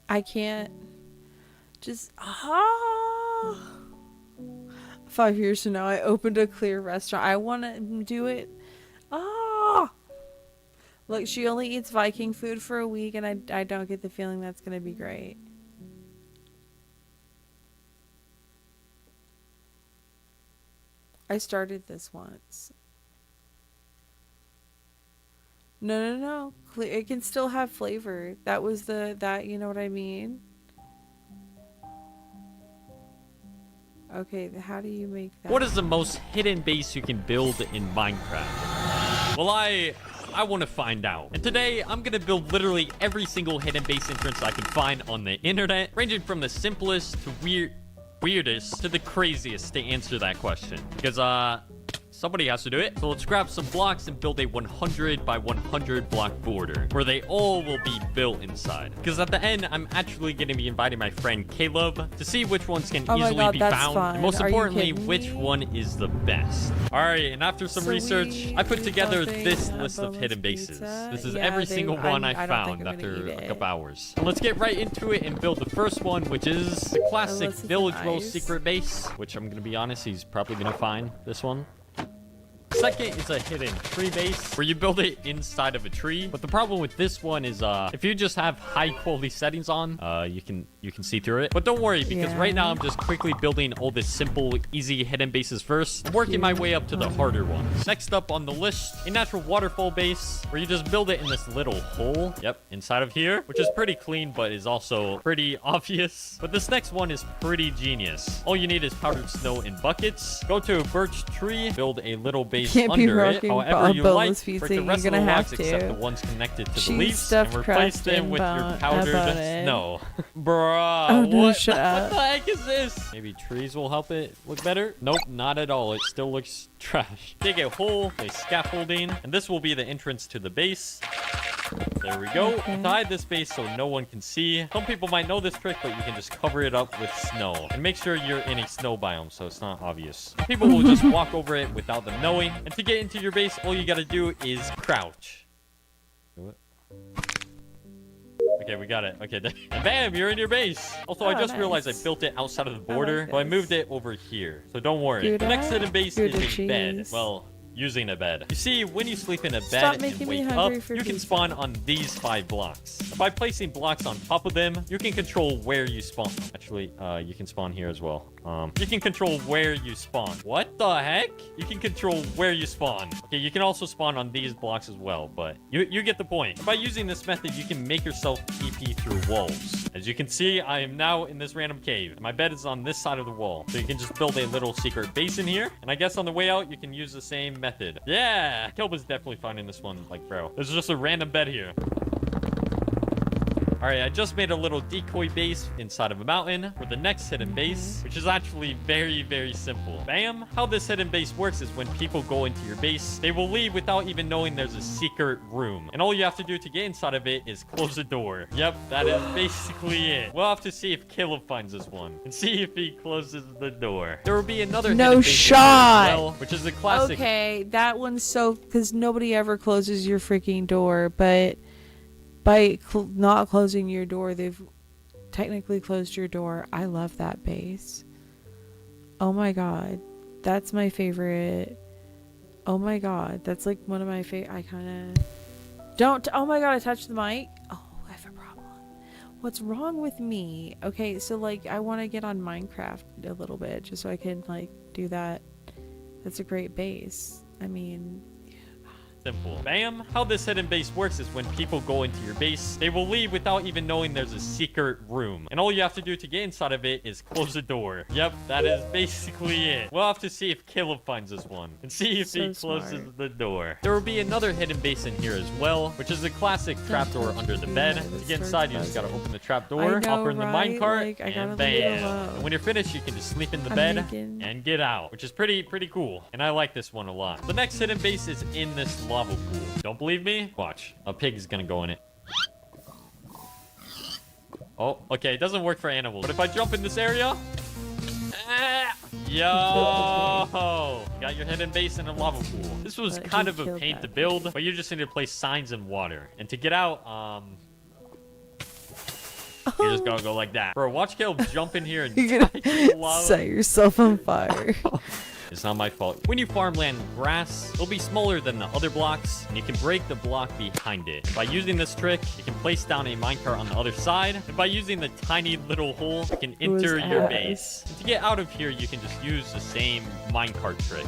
I can't just 5 years from now I opened a clear restaurant. I want to do it. Look, she only eats Viking food for a week, and I don't get the feeling that's gonna be great. I started this once. No. It can still have flavor. That was you know what I mean? Okay, how do you make that? What is the most hidden base you can build in Minecraft? Well, I want to find out. And today, I'm going to build literally every single hidden base entrance I can find on the internet, ranging from the simplest to weirdest to the craziest to answer that question. Because, somebody has to do it. So let's grab some blocks and build a 100 by 100 block border where they all will be built inside. Because at the end, I'm actually going to be inviting my friend Caleb to see which ones can easily be found. And most importantly, which one is the best. All right, and after some research, I put together this list of hidden bases. This is every single one I found after a couple hours. And let's get right into it and build the first one, which is the classic Village Rose secret base, which I'm going to be honest, he's probably going to find this one. Second is a hidden tree base where you build it inside of a tree. But the problem with this one is if you just have high quality settings on, you can see through it. But don't worry, because right now I'm just quickly building all the simple, easy hidden bases first. I'm working my way up to the harder ones. Next up on the list, a natural waterfall base where you just build it in this little hole. Yep, inside of here, which is pretty clean, but is also pretty obvious. But this next one is pretty genius. All you need is powdered snow in buckets. Go to a birch tree, build a little base under it. However you like, break the rest of the logs except the ones connected to the leaves and replace them with your powdered snow. Bruh, what the heck is this? Maybe trees will help it look better? Nope, not at all. It still looks trash. Dig a hole, place scaffolding, and this will be the entrance to the base. There we go. Hide this base so no one can see. Some people might know this trick, but you can just cover it up with snow. And make sure you're in a snow biome so it's not obvious. People will just walk over it without them knowing. And to get into your base, all you gotta do is crouch. Do it. Okay, we got it. Okay, and bam, you're in your base. Also, I just realized I built it outside of the border, so I moved it over here. So don't worry. The next hidden base is a bed. Well, using a bed. You see, when you sleep in a bed and wake up, you can spawn on these 5 blocks. By placing blocks on top of them, you can control where you spawn. Actually, you can spawn here as well. You can control where you spawn. What the heck? You can control where you spawn. Okay, you can also spawn on these blocks as well, but you get the point. By using this method, you can make yourself TP through walls. As you can see, I am now in this random cave. My bed is on this side of the wall. So you can just build a little secret base in here. And I guess on the way out, you can use the same method. Yeah, Kelba's definitely finding this one. Like, bro, there's just a random bed here. All right, I just made a little decoy base inside of a mountain for the next hidden base, which is actually very, very simple. Bam! How this hidden base works is when people go into your base, they will leave without even knowing there's a secret room. And all you have to do to get inside of it is close the door. Yep, that is basically it. We'll have to see if Caleb finds this one and see if he closes the door. There will be another hidden base shot, as well, which is the classic. Okay, that one's so, because nobody ever closes your freaking door, but by not closing your door, they've technically closed your door. I love that base. Oh my god. That's my favorite Oh my god, that's like one of my favorite. I kind of don't. Oh my god, I touched the mic. Oh, I have a problem. What's wrong with me? Okay, so like I want to get on Minecraft a little bit just so I can like do that. That's a great base. I mean, Simple. Bam! How this hidden base works is when people go into your base, they will leave without even knowing there's a secret room. And all you have to do to get inside of it is close the door. Yep, that is basically it. We'll have to see if Caleb finds this one and see if he closes the door. There will be another hidden base in here as well, which is a classic trapdoor under the bed. To get inside, you just gotta open the trapdoor, hop in the minecart, and bam! And when you're finished, you can just sleep in the bed and get out, which is pretty cool. And I like this one a lot. The next hidden base is in this lava pool. Don't believe me? Watch. A pig is gonna go in it. Oh, okay. It doesn't work for animals. But if I jump in this area... Yo! Got your hidden base in a lava pool. This was kind of a pain to build, but you just need to place signs in water. And to get out, you just gotta go like that. Bro, watch Caleb jump in here and set yourself on fire. It's not my fault. When you farmland grass, it'll be smaller than the other blocks, and you can break the block behind it. By using this trick, you can place down a minecart on the other side, and by using the tiny little hole, you can enter your base. And to get out of here, you can just use the same minecart trick,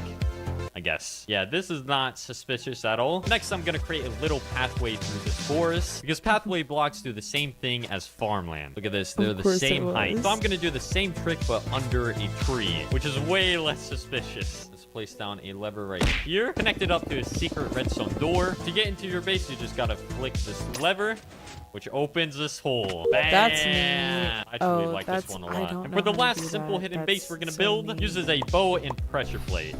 I guess. Yeah, this is not suspicious at all. Next, I'm gonna create a little pathway through this forest, because pathway blocks do the same thing as farmland. Look at this, they're the same height. So I'm gonna do the same trick, but under a tree, which is way less suspicious. Let's place down a lever right here, connect it up to a secret redstone door. To get into your base, you just gotta flick this lever, which opens this hole. Bam! That's me. I actually like this one a lot. And for the last simple hidden base we're gonna build, uses a bow and pressure plate.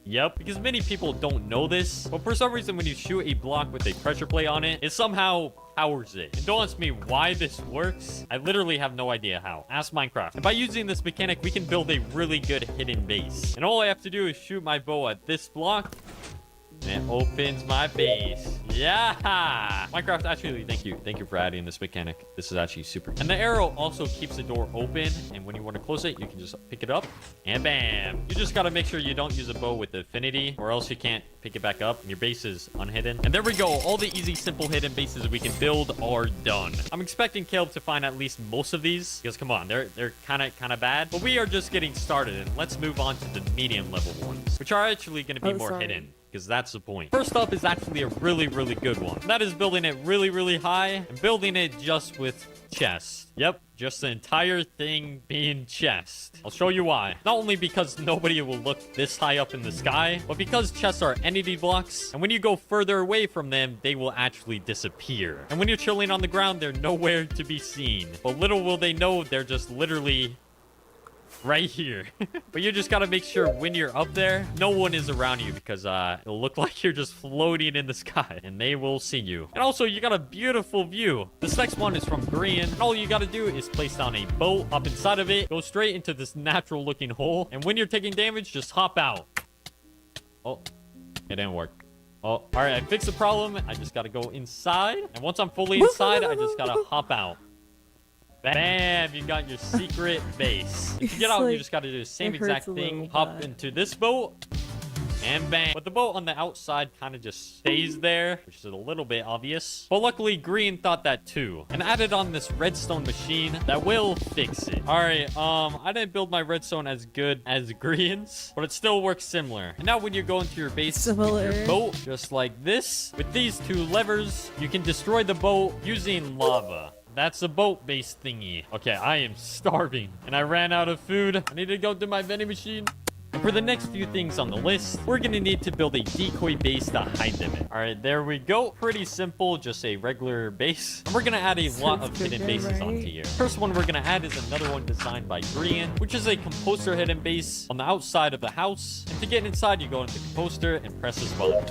Yep, because many people don't know this, but for some reason when you shoot a block with a pressure plate on it, it somehow powers it. And don't ask me why this works. I literally have no idea how. Ask Minecraft. And by using this mechanic, we can build a really good hidden base. And all I have to do is shoot my bow at this block, and it opens my base. Yeah! Minecraft, actually, thank you. Thank you for adding this mechanic. This is actually super. And the arrow also keeps the door open. And when you want to close it, you can just pick it up. And bam! You just got to make sure you don't use a bow with affinity, or else you can't pick it back up. And your base is unhidden. And there we go. All the easy, simple hidden bases we can build are done. I'm expecting Caleb to find at least most of these. Because, come on, they're kind of bad. But we are just getting started. And let's move on to the medium level ones, which are actually going to be more hidden, because that's the point. First up is actually a really good one. That is building it really high and building it just with chests. Yep, just the entire thing being chest. I'll show you why. Not only because nobody will look this high up in the sky, but because chests are entity blocks, and when you go further away from them, they will actually disappear. And when you're chilling on the ground, they're nowhere to be seen. But little will they know, they're just literally right here. But you just gotta make sure when you're up there, no one is around you, because it'll look like you're just floating in the sky and they will see you. And also, you got a beautiful view. This next one is from Green, and all you gotta do is place down a boat up inside of it, go straight into this natural looking hole, and when you're taking damage, just hop out. Oh, it didn't work. Oh, all right, I fixed the problem. I just gotta go inside, and once I'm fully inside, I just gotta hop out. Bam! You got your secret base. To get out, you just got to do the same exact thing. Hop into this boat, and bam. But the boat on the outside kind of just stays there, which is a little bit obvious. But luckily, Green thought that too, and added on this redstone machine that will fix it. All right, I didn't build my redstone as good as Green's, but it still works similar. And now when you go into your base with your boat, just like this, with these two levers, you can destroy the boat using lava. That's a boat-based thingy. Okay, I am starving, and I ran out of food. I need to go to my vending machine. And for the next few things on the list, we're gonna need to build a decoy base to hide them in. All right, there we go. Pretty simple, just a regular base. And we're gonna add a lot of hidden bases onto here. First one we're gonna add is another one designed by Brian, which is a composter hidden base on the outside of the house. And to get inside, you go into composter and press this button.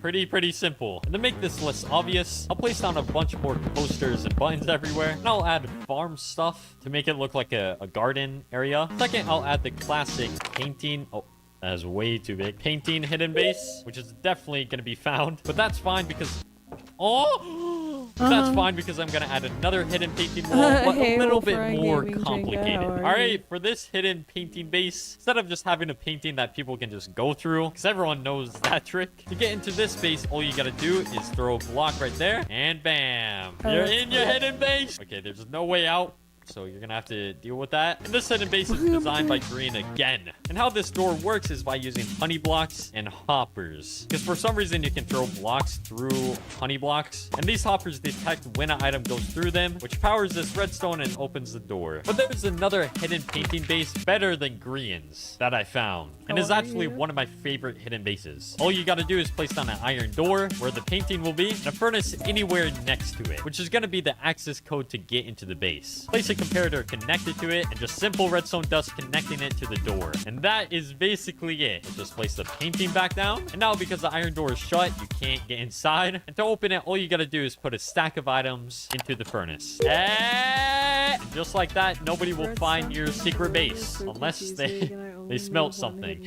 Pretty simple. And to make this less obvious, I'll place down a bunch more posters and buttons everywhere. And I'll add farm stuff to make it look like a garden area. Second, I'll add the classic painting. Oh, that is way too big. Painting hidden base, which is definitely going to be found. But that's fine because... Oh! But that's fine because I'm going to add another hidden painting wall, but Hey, a little Wolf bit Ryan more Gaming Jenga, complicated. how All are right, you? for this hidden painting base, instead of just having a painting that people can just go through, because everyone knows that trick, to get into this base, all you got to do is throw a block right there, and bam, you're in your hidden base. Okay, there's no way out. So you're gonna have to deal with that. And this hidden base is designed by Green again. And how this door works is by using honey blocks and hoppers. Because for some reason you can throw blocks through honey blocks. And these hoppers detect when an item goes through them, which powers this redstone and opens the door. But there's another hidden painting base better than Green's that I found. And is actually one of my favorite hidden bases. All you gotta do is place down an iron door where the painting will be, and a furnace anywhere next to it, which is gonna be the access code to get into the base. Place a comparator connected to it, and just simple redstone dust connecting it to the door. And that is basically it. We'll just place the painting back down. And now because the iron door is shut, you can't get inside. And to open it, all you gotta do is put a stack of items into the furnace. And just like that, nobody will find your secret base unless they smelt something.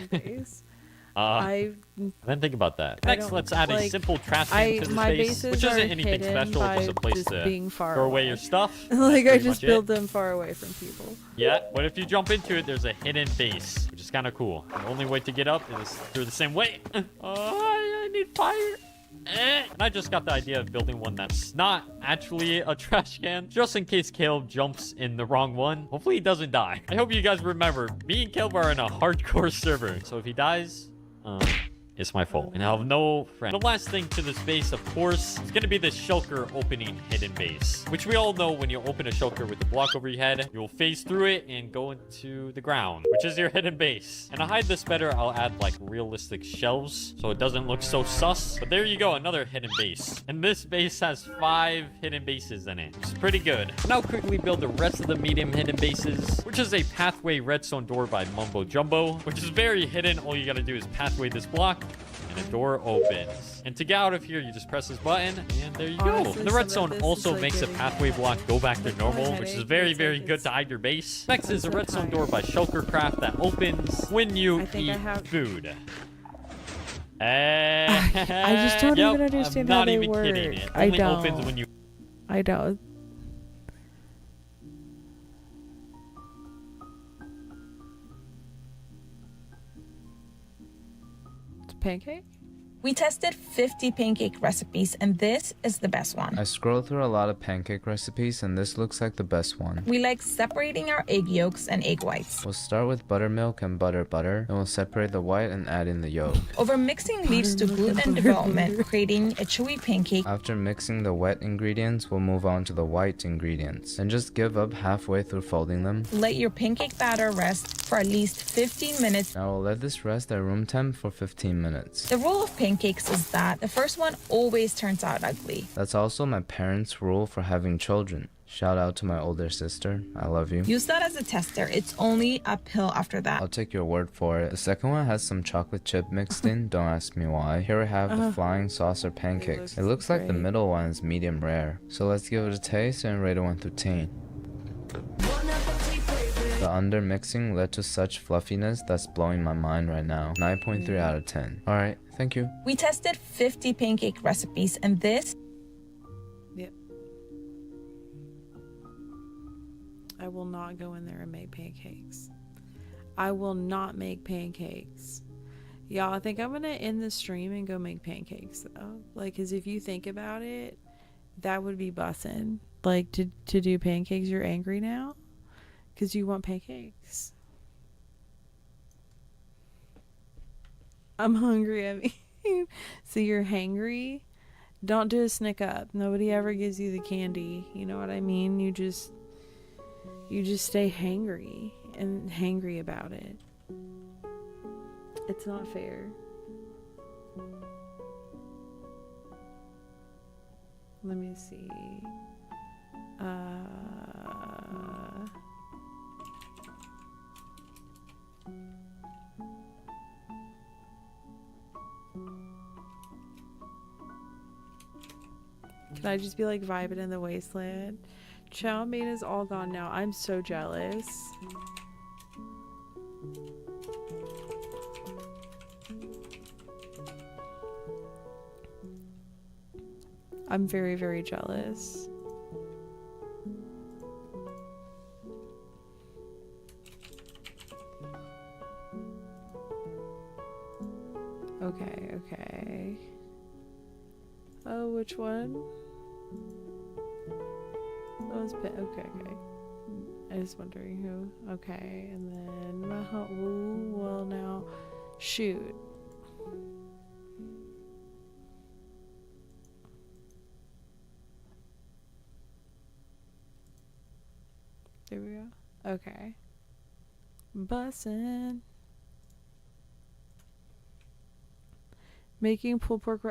I didn't think about that. Next, let's add a simple trash can to this base, which isn't anything special, just a place to throw away your stuff. Like, I just build them far away from people. Yeah, but if you jump into it, there's a hidden base, which is kind of cool. The only way to get up is through the same way. I need fire. And I just got the idea of building one that's not actually a trash can, just in case Caleb jumps in the wrong one. Hopefully he doesn't die. I hope you guys remember, me and Caleb are in a hardcore server, so if he dies, it's my fault. And I'll have no friend. The last thing to this base, of course, is going to be the shulker opening hidden base, which we all know when you open a shulker with the block over your head, you'll phase through it and go into the ground, which is your hidden base. And to hide this better, I'll add like realistic shelves so it doesn't look so sus. But there you go, another hidden base. And this base has 5 hidden bases in it, which is pretty good. Now quickly build the rest of the medium hidden bases, which is a pathway redstone door by Mumbo Jumbo, which is very hidden. All you got to do is pathway this block, and a door opens. And to get out of here, you just press this button, and there you go. And the redstone also makes a pathway block go back to normal, which is very, very good to hide your base. Next is a redstone door by Shulker Craft that opens when you eat food. I just don't even understand how they work. Kidding. It only opens when you... I don't. Pancake? We tested 50 pancake recipes, and this is the best one. I scrolled through a lot of pancake recipes, and this looks like the best one. We like separating our egg yolks and egg whites. We'll start with buttermilk and butter, and we'll separate the white and add in the yolk. Over-mixing leads to gluten development, creating a chewy pancake. After mixing the wet ingredients, we'll move on to the white ingredients, and just give up halfway through folding them. Let your pancake batter rest for at least 15 minutes. Now we'll let this rest at room temp for 15 minutes. The rule of pancakes is that the first one always turns out ugly. That's also my parents' rule for having children. Shout out to my older sister. I love you. Use that as a tester. It's only uphill after that. I'll take your word for it. The second one has some chocolate chip mixed in. Don't ask me why. Here we have the flying saucer pancakes. It looks like the middle one is medium rare. So let's give it a taste and rate it 1 through 10. The undermixing led to such fluffiness that's blowing my mind right now. 9.3 out of 10. Alright, thank you. We tested 50 pancake recipes, and this... Yep. I will not go in there and make pancakes. I will not make pancakes. Y'all, I think I'm gonna end the stream and go make pancakes, though. Like, cause if you think about it, that would be bussin'. Like, to do pancakes, you're angry now? Because you want pancakes. I'm hungry. I mean, so you're hangry? Don't do a snick up. Nobody ever gives you the candy. You know what I mean? You just stay hangry and hangry about it. It's not fair. Let me see. Can I just be like vibing in the wasteland? Chow mein is all gone now. I'm so jealous. I'm very, very jealous. Okay, okay. Oh, which one? That was okay, okay. I was wondering who. Okay, and then ooh, well now, shoot. There we go. Okay. Bussin'. Making pulled pork.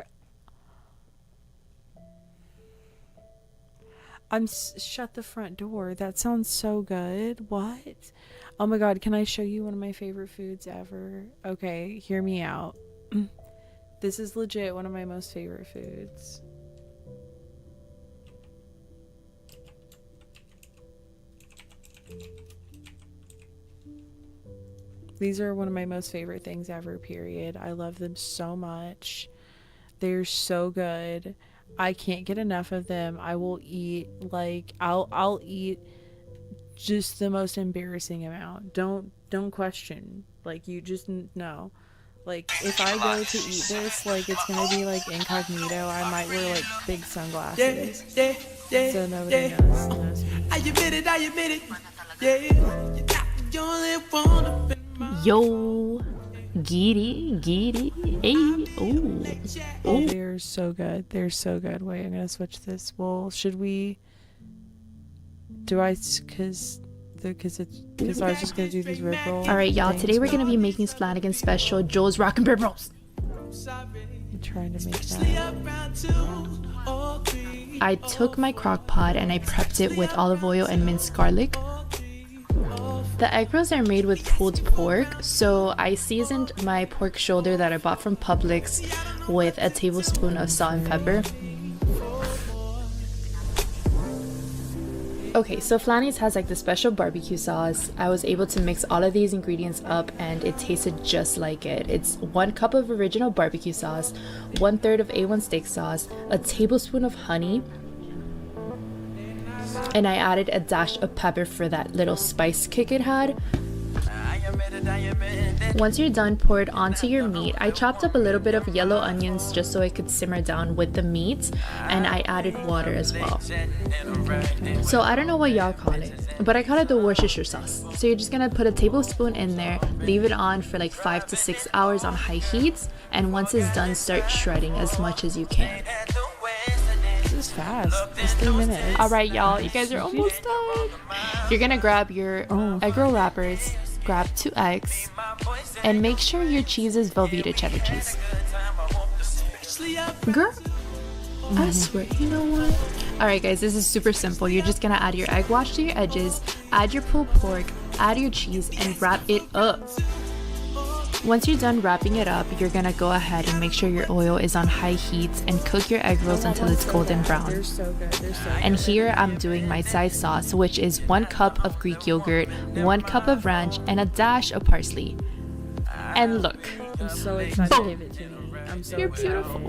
Shut the front door. That sounds so good. What? Oh my god, can I show you one of my favorite foods ever? Okay, hear me out. This is legit one of my most favorite foods. These are one of my most favorite things ever, period. I love them so much. They're so good. I can't get enough of them. I will eat like I'll eat just the most embarrassing amount. Don't question. Like you just know. Like if I go to eat this, like it's gonna be like incognito. I might wear like big sunglasses. So nobody knows me. I admit it, yeah. You only wanna be Yo, get it, hey, Oh, they're so good. They're so good. Wait, I'm gonna switch this. Well, should we? Do I? Because I was just gonna do these rib rolls. All right, y'all. Today we're gonna be making Flanagan's special Joe's Rockin' Rib Rolls. I'm trying to make that. I took my crock pot and I prepped it with olive oil and minced garlic. The egg rolls are made with pulled pork, so I seasoned my pork shoulder that I bought from Publix with a tablespoon of salt and pepper. Okay, so Flanny's has like the special barbecue sauce. I was able to mix all of these ingredients up and it tasted just like it. It's 1 cup of original barbecue sauce, 1/3 of A1 steak sauce, a tablespoon of honey, and I added a dash of pepper for that little spice kick it had. Once you're done, pour it onto your meat. I chopped up a little bit of yellow onions just so it could simmer down with the meat, and I added water as well. So I don't know what y'all call it, but I call it the Worcestershire sauce. So you're just gonna put a tablespoon in there, leave it on for like 5 to 6 hours on high heat, and once it's done, start shredding as much as you can. This is fast. It's 3 minutes. All right, y'all, you guys are almost done. You're gonna grab your egg roll wrappers, grab 2 eggs, and make sure your cheese is Velveeta cheddar cheese. Girl, I swear, you know what? All right, guys, this is super simple. You're just gonna add your egg wash to your edges, add your pulled pork, add your cheese, and wrap it up. Once you're done wrapping it up, you're gonna go ahead and make sure your oil is on high heat and cook your egg rolls until it's golden brown. They're so good. They're so good. And here I'm doing my side sauce, which is 1 cup of Greek yogurt, 1 cup of ranch, and a dash of parsley. And look. I'm so excited to give it to me. I'm so excited. Beautiful.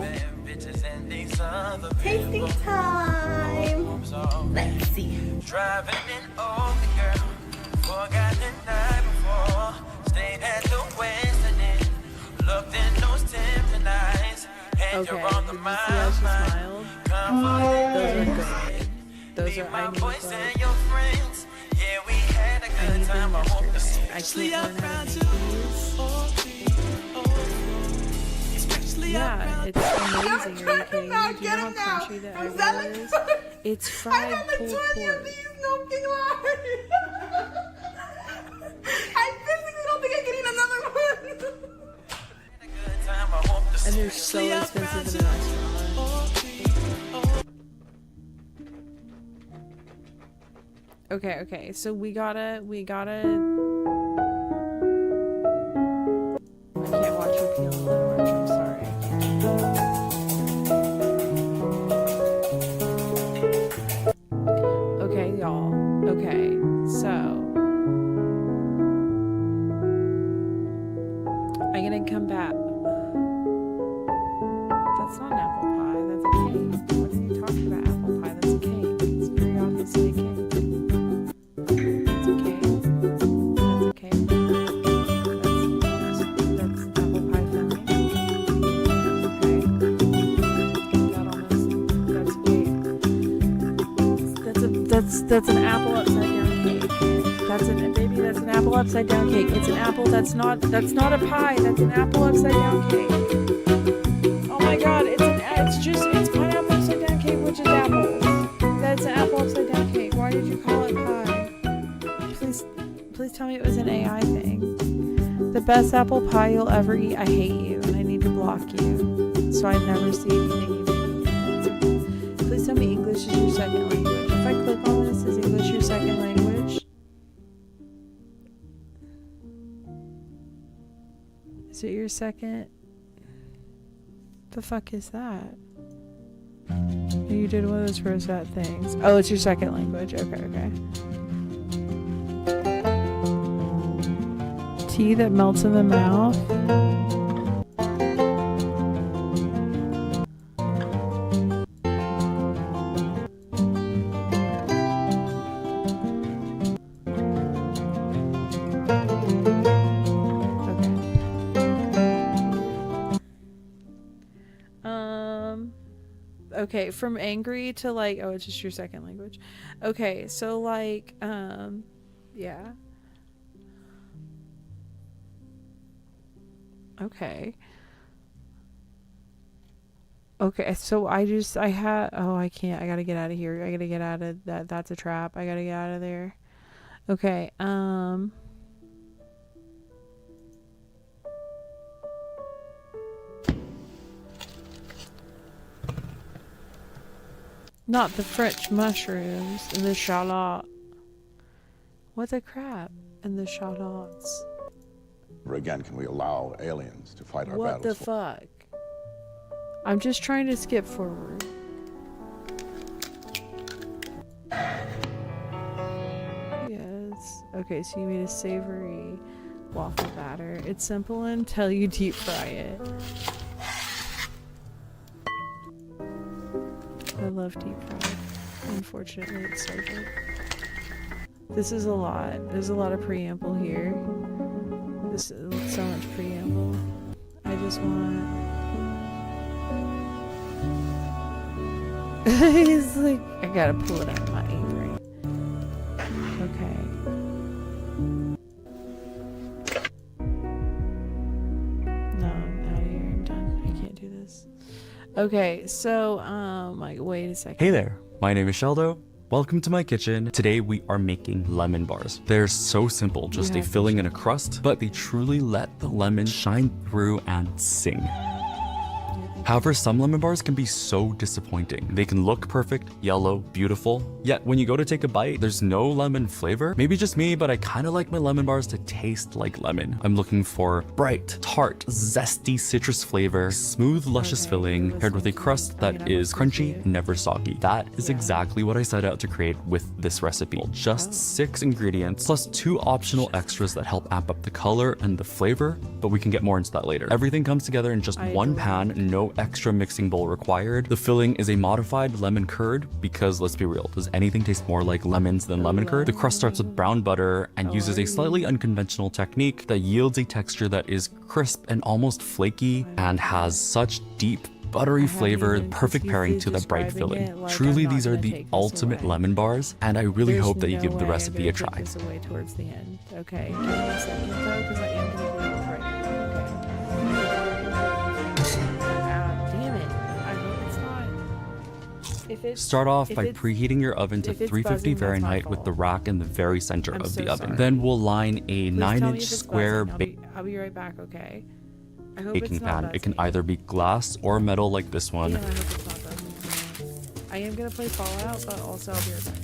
Tasting time. Let's see. driving in over, girl. Forgot the night before. Stayed at the Wasteland. Looked in those Timberland eyes. And you're on the mind. Did you see how she smiled? Those are good. Those are, I need them. Yeah, we had a good time. I hope yesterday. I can't learn how to make these. Yeah, it's amazing. Are you kidding me? Do you know how crunchy the egg roll is? It's fried pulled pork. I physically don't think I can eat another one. And they're so expensive in the restaurant. Okay, so we gotta I can't watch you peel the orange, I'm sorry. Okay, y'all. Okay, so I'm gonna come back. That's not an apple pie, that's a cake. What are you talking That's an apple upside down cake. That's an apple upside down cake. It's an apple that's not a pie. That's an apple upside down cake. Oh my god, it's pineapple upside down cake, which is apples. That's an apple upside down cake. Why did you call it pie? Please tell me it was an AI thing. The best apple pie you'll ever eat. I hate you and I need to block you so I never see anything you make again. Please tell me English is your second language. If I click on this, is English your second language? Is it your second? The fuck is that? You did one of those rosette things. Oh, it's your second language. Okay. Tea that melts in the mouth. Okay, from angry to like, oh, it's just your second language. Okay, so like, yeah. Okay. Okay, so I can't. I gotta get out of here. I gotta get out of that. That's a trap. I gotta get out of there. Okay, not the French mushrooms and the shallot. What the crap? And the shallots. Never again can we allow aliens to fight our What the battles. fuck? I'm just trying to skip forward. Yes. Okay, so you made a savory waffle batter. It's simple until you deep fry it. I love deep fried. Unfortunately, it's so good. This is a lot. There's a lot of preamble here. This is so much preamble. I just want... He's like, I gotta pull it out of my apron. Okay. No, I'm out of here. I'm done. I can't do this. Okay, so, like, wait a second. Hey there, my name is Sheldo. Welcome to my kitchen. Today we are making lemon bars. They're so simple, just a filling and a crust, but they truly let the lemon shine through and sing. However, some lemon bars can be so disappointing. They can look perfect, yellow, beautiful, yet when you go to take a bite, there's no lemon flavor. Maybe just me, but I kind of like my lemon bars to taste like lemon. I'm looking for bright, tart, zesty citrus flavor, smooth, luscious filling, paired with a crust that is crunchy, never soggy. That is exactly what I set out to create with this recipe. Just 6 ingredients, plus 2 optional extras that help amp up the color and the flavor, but we can get more into that later. Everything comes together in just one pan, no extra mixing bowl required. The filling is a modified lemon curd because, let's be real, does anything taste more like lemons than lemon curd? The crust starts with brown butter and uses a slightly unconventional technique that yields a texture that is crisp and almost flaky and has such deep buttery flavor, perfect pairing to the bright filling. Truly, these are the ultimate lemon bars, and I really hope that you give the recipe a try. This away towards the end. Okay, give me a second though, because I am going to do it right now. Start off by preheating your oven to 350 Fahrenheit with the rack in the very center of the oven. Then we'll line a 9-inch square I'll be right back, okay? I hope baking it's not pan. It can either be glass or metal like this one. Damn, I hope it's not buzzing. I am gonna play Fallout, but also I'll be right back.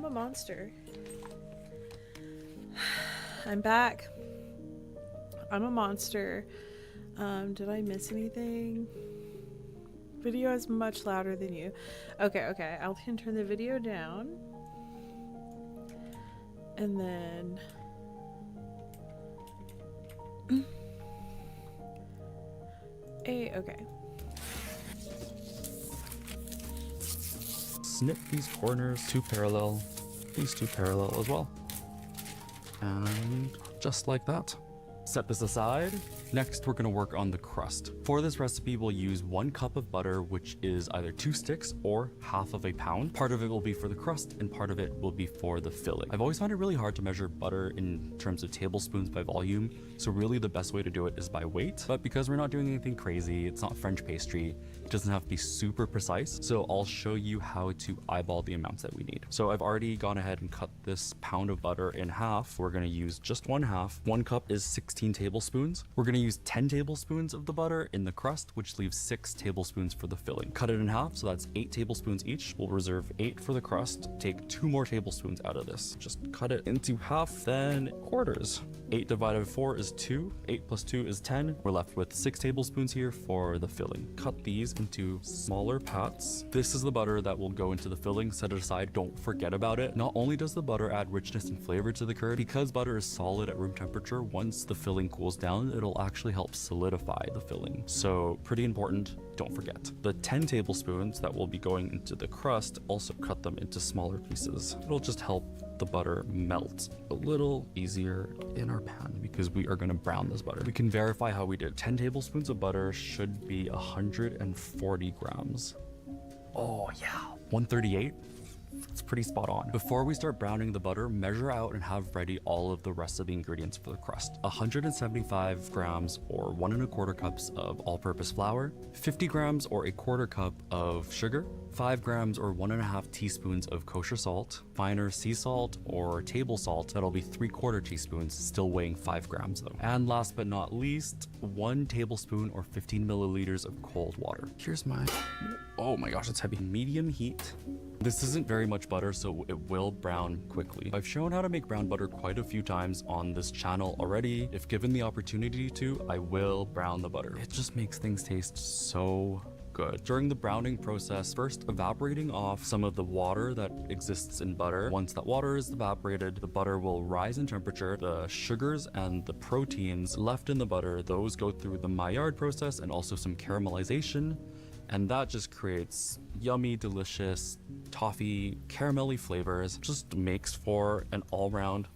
a monster. I'm back. I'm a monster. Did I miss anything? Video is much louder than you. Okay. I can turn the video down. And then... okay. Snip these corners, 2 parallel, these 2 parallel as well. And just like that. Set this aside. Next, we're gonna work on the crust. For this recipe, we'll use 1 cup of butter, which is either 2 sticks or half of a pound. Part of it will be for the crust and part of it will be for the filling. I've always found it really hard to measure butter in terms of tablespoons by volume, so really the best way to do it is by weight. But because we're not doing anything crazy, it's not French pastry, it doesn't have to be super precise, so I'll show you how to eyeball the amounts that we need. So I've already gone ahead and cut this pound of butter in half. We're gonna use just 1/2. 1 cup is 16 tablespoons. We're gonna use 10 tablespoons of the butter in the crust, which leaves 6 tablespoons for the filling. Cut it in half, so that's 8 tablespoons each. We'll reserve 8 for the crust. Take 2 more tablespoons out of this. Just cut it into half, then quarters. 8 divided by 4 is 2. 8 plus 2 is 10. We're left with 6 tablespoons here for the filling. Cut these into smaller pats. This is the butter that will go into the filling. Set it aside. Don't forget about it. Not only does the butter add richness and flavor to the curd, because butter is solid at room temperature, once the filling cools down, it'll actually help solidify the filling. So pretty important, don't forget. The 10 tablespoons that will be going into the crust, also cut them into smaller pieces. It'll just help the butter melt a little easier in our pan because we are going to brown this butter. We can verify how we did. 10 tablespoons of butter should be 140 grams. Oh yeah, 138. It's pretty spot on. Before we start browning the butter, measure out and have ready all of the rest of the ingredients for the crust. 175 grams or 1 1/4 cups of all-purpose flour, 50 grams or 1/4 cup of sugar, 5 grams or 1 1/2 teaspoons of kosher salt, finer sea salt or table salt, that'll be 3/4 teaspoons, still weighing 5 grams though. And last but not least, 1 tablespoon or 15 milliliters of cold water. Here's my, oh my gosh, it's heavy. Medium heat. This isn't very much butter, so it will brown quickly. I've shown how to make brown butter quite a few times on this channel already. If given the opportunity to, I will brown the butter. It just makes things taste so good. During the browning process, first evaporating off some of the water that exists in butter. Once that water is evaporated, the butter will rise in temperature. The sugars and the proteins left in the butter, those go through the Maillard process and also some caramelization. And that just creates yummy, delicious, toffee, caramelly flavors. Just makes for an all-round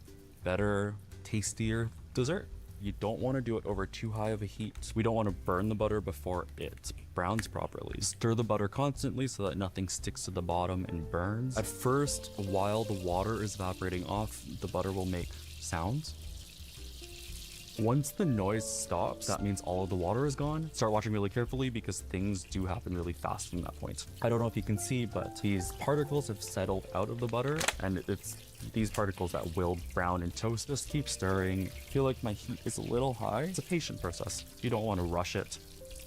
better, tastier dessert. You don't want to do it over too high of a heat. We don't want to burn the butter before it browns properly. Stir the butter constantly so that nothing sticks to the bottom and burns. At first, while the water is evaporating off, the butter will make sounds. Once the noise stops, that means all of the water is gone. Start watching really carefully because things do happen really fast from that point. I don't know if you can see, but these particles have settled out of the butter, and it's these particles that will brown in toast. Just keep stirring. I feel like my heat is a little high. It's a patient process. You don't want to rush it.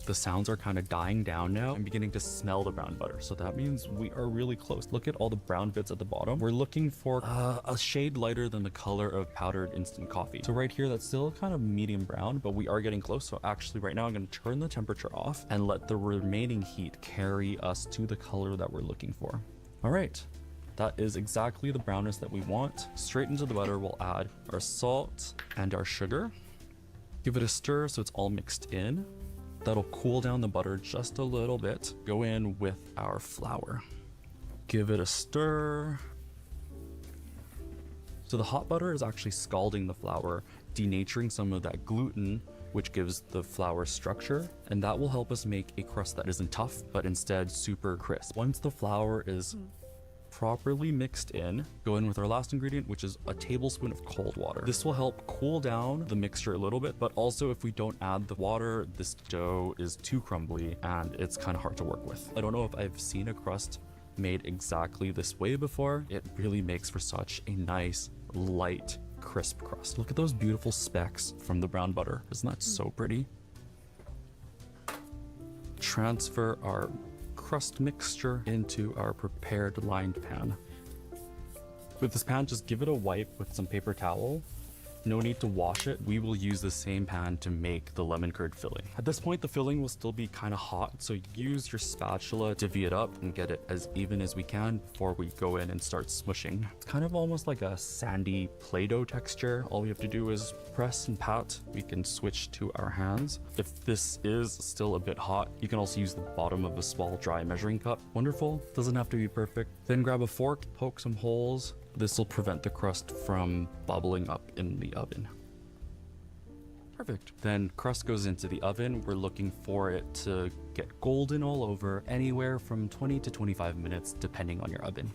The sounds are kind of dying down now. I'm beginning to smell the brown butter, so that means we are really close. Look at all the brown bits at the bottom. We're looking for a shade lighter than the color of powdered instant coffee. So right here, that's still kind of medium brown, but we are getting close. So actually right now I'm going to turn the temperature off and let the remaining heat carry us to the color that we're looking for. All right. That is exactly the brownness that we want. Straight into the butter, we'll add our salt and our sugar. Give it a stir so it's all mixed in. That'll cool down the butter just a little bit. Go in with our flour. Give it a stir. So the hot butter is actually scalding the flour, denaturing some of that gluten, which gives the flour structure, and that will help us make a crust that isn't tough, but instead super crisp. Once the flour is properly mixed in, go in with our last ingredient, which is a tablespoon of cold water. This will help cool down the mixture a little bit, but also if we don't add the water, this dough is too crumbly and it's kind of hard to work with. I don't know if I've seen a crust made exactly this way before. It really makes for such a nice, light, crisp crust. Look at those beautiful specks from the brown butter. Isn't that so pretty? Transfer our crust mixture into our prepared lined pan. With this pan, just give it a wipe with some paper towel. No need to wash it. We will use the same pan to make the lemon curd filling. At this point, the filling will still be kind of hot, so use your spatula to divvy it up and get it as even as we can before we go in and start smushing. It's kind of almost like a sandy Play-Doh texture. All we have to do is press and pat. We can switch to our hands. If this is still a bit hot, you can also use the bottom of a small dry measuring cup. Wonderful, doesn't have to be perfect. Then grab a fork, poke some holes. This will prevent the crust from bubbling up in the oven. Perfect. Then crust goes into the oven. We're looking for it to get golden all over, anywhere from 20 to 25 minutes, depending on your oven.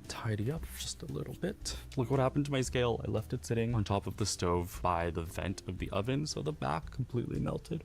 Tidy up just a little bit. Look what happened to my scale. I left it sitting on top of the stove by the vent of the oven, so the back completely melted.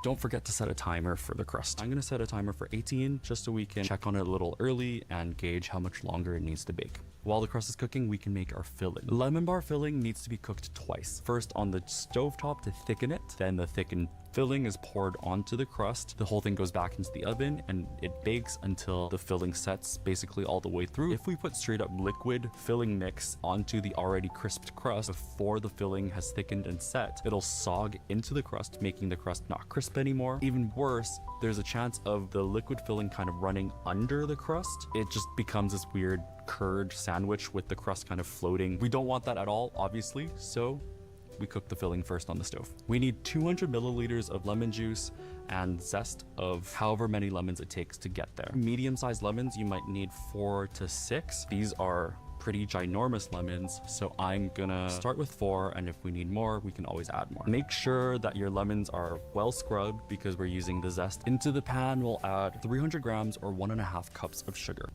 Don't forget to set a timer for the crust. I'm gonna set a timer for 18 just so we can check on it a little early and gauge how much longer it needs to bake. While the crust is cooking, we can make our filling. Lemon bar filling needs to be cooked twice. First on the stovetop to thicken it, then the thickened filling is poured onto the crust. The whole thing goes back into the oven and it bakes until the filling sets basically all the way through. If we put straight up liquid filling mix onto the already crisped crust before the filling has thickened and set, it'll sog into the crust, making the crust not crisp anymore. Even worse, there's a chance of the liquid filling kind of running under the crust. It just becomes this weird curd sandwich with the crust kind of floating. We don't want that at all, obviously, so we cook the filling first on the stove. We need 200 milliliters of lemon juice and zest of however many lemons it takes to get there. Medium-sized lemons, you might need 4 to 6. These are pretty ginormous lemons, so I'm gonna start with 4, and if we need more, we can always add more. Make sure that your lemons are well scrubbed because we're using the zest. Into the pan, we'll add 300 grams or 1.5 cups of sugar.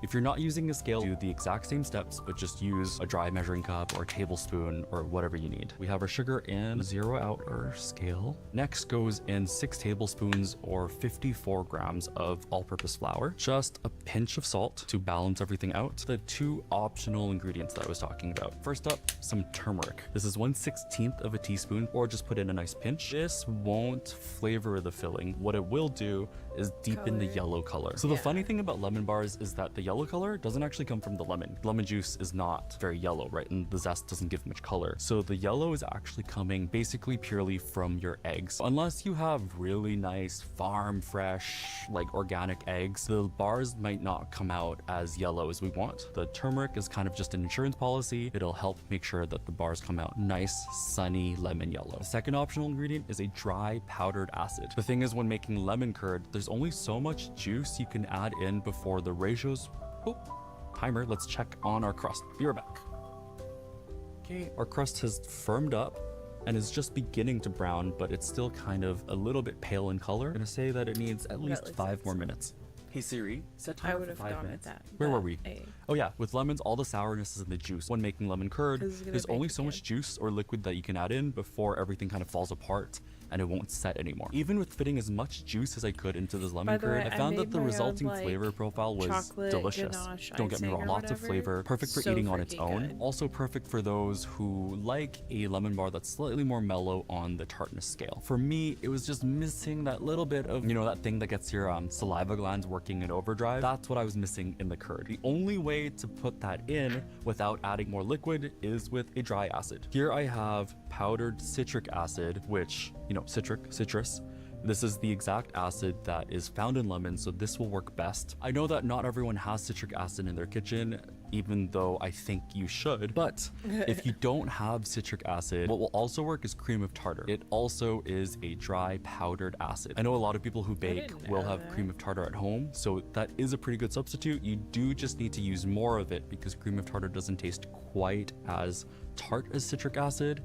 If you're not using a scale, do the exact same steps, but just use a dry measuring cup or a tablespoon or whatever you need. We have our sugar in, zero out our scale. Next goes in 6 tablespoons or 54 grams of all-purpose flour. Just a pinch of salt to balance everything out. The 2 optional ingredients that I was talking about. First up, some turmeric. This is 1/16 of a teaspoon, or just put in a nice pinch. This won't flavor the filling. What it will do is deepen the yellow color. So the funny thing about lemon bars is that the yellow color doesn't actually come from the lemon. Lemon juice is not very yellow, right? And the zest doesn't give much color. So the yellow is actually coming basically purely from your eggs. Unless you have really nice farm fresh, like organic eggs, the bars might not come out as yellow as we want. The turmeric is kind of just an insurance policy. It'll help make sure that the bars come out nice, sunny lemon yellow. The second optional ingredient is a dry powdered acid. The thing is, when making lemon curd, there's only so much juice you can add in before the ratios. Oh, timer. Let's check on our crust. Be right back. Okay, our crust has firmed up and is just beginning to brown, but it's still kind of a little bit pale in color. I'm gonna say that it needs at least 5 more minutes. Hey Siri, set timer for 5 minutes. Where were we? Oh yeah, with lemons, all the sourness is in the juice. When making lemon curd, there's only so much juice or liquid that you can add in before everything kind of falls apart and it won't set anymore. Even with fitting as much juice as I could into this lemon curd, I found that the resulting flavor profile was delicious. Don't get me wrong, lots of flavor, perfect for eating on its own. Also perfect for those who like a lemon bar that's slightly more mellow on the tartness scale. For me, it was just missing that little bit of, you know, that thing that gets your saliva glands working in overdrive. That's what I was missing in the curd. The only way to put that in without adding more liquid is with a dry acid. Here I have powdered citric acid, which, you know, citrus. This is the exact acid that is found in lemons, so this will work best. I know that not everyone has citric acid in their kitchen, even though I think you should, but if you don't have citric acid, what will also work is cream of tartar. It also is a dry powdered acid. I know a lot of people who bake will have cream of tartar at home, so that is a pretty good substitute. You do just need to use more of it because cream of tartar doesn't taste quite as tart as citric acid.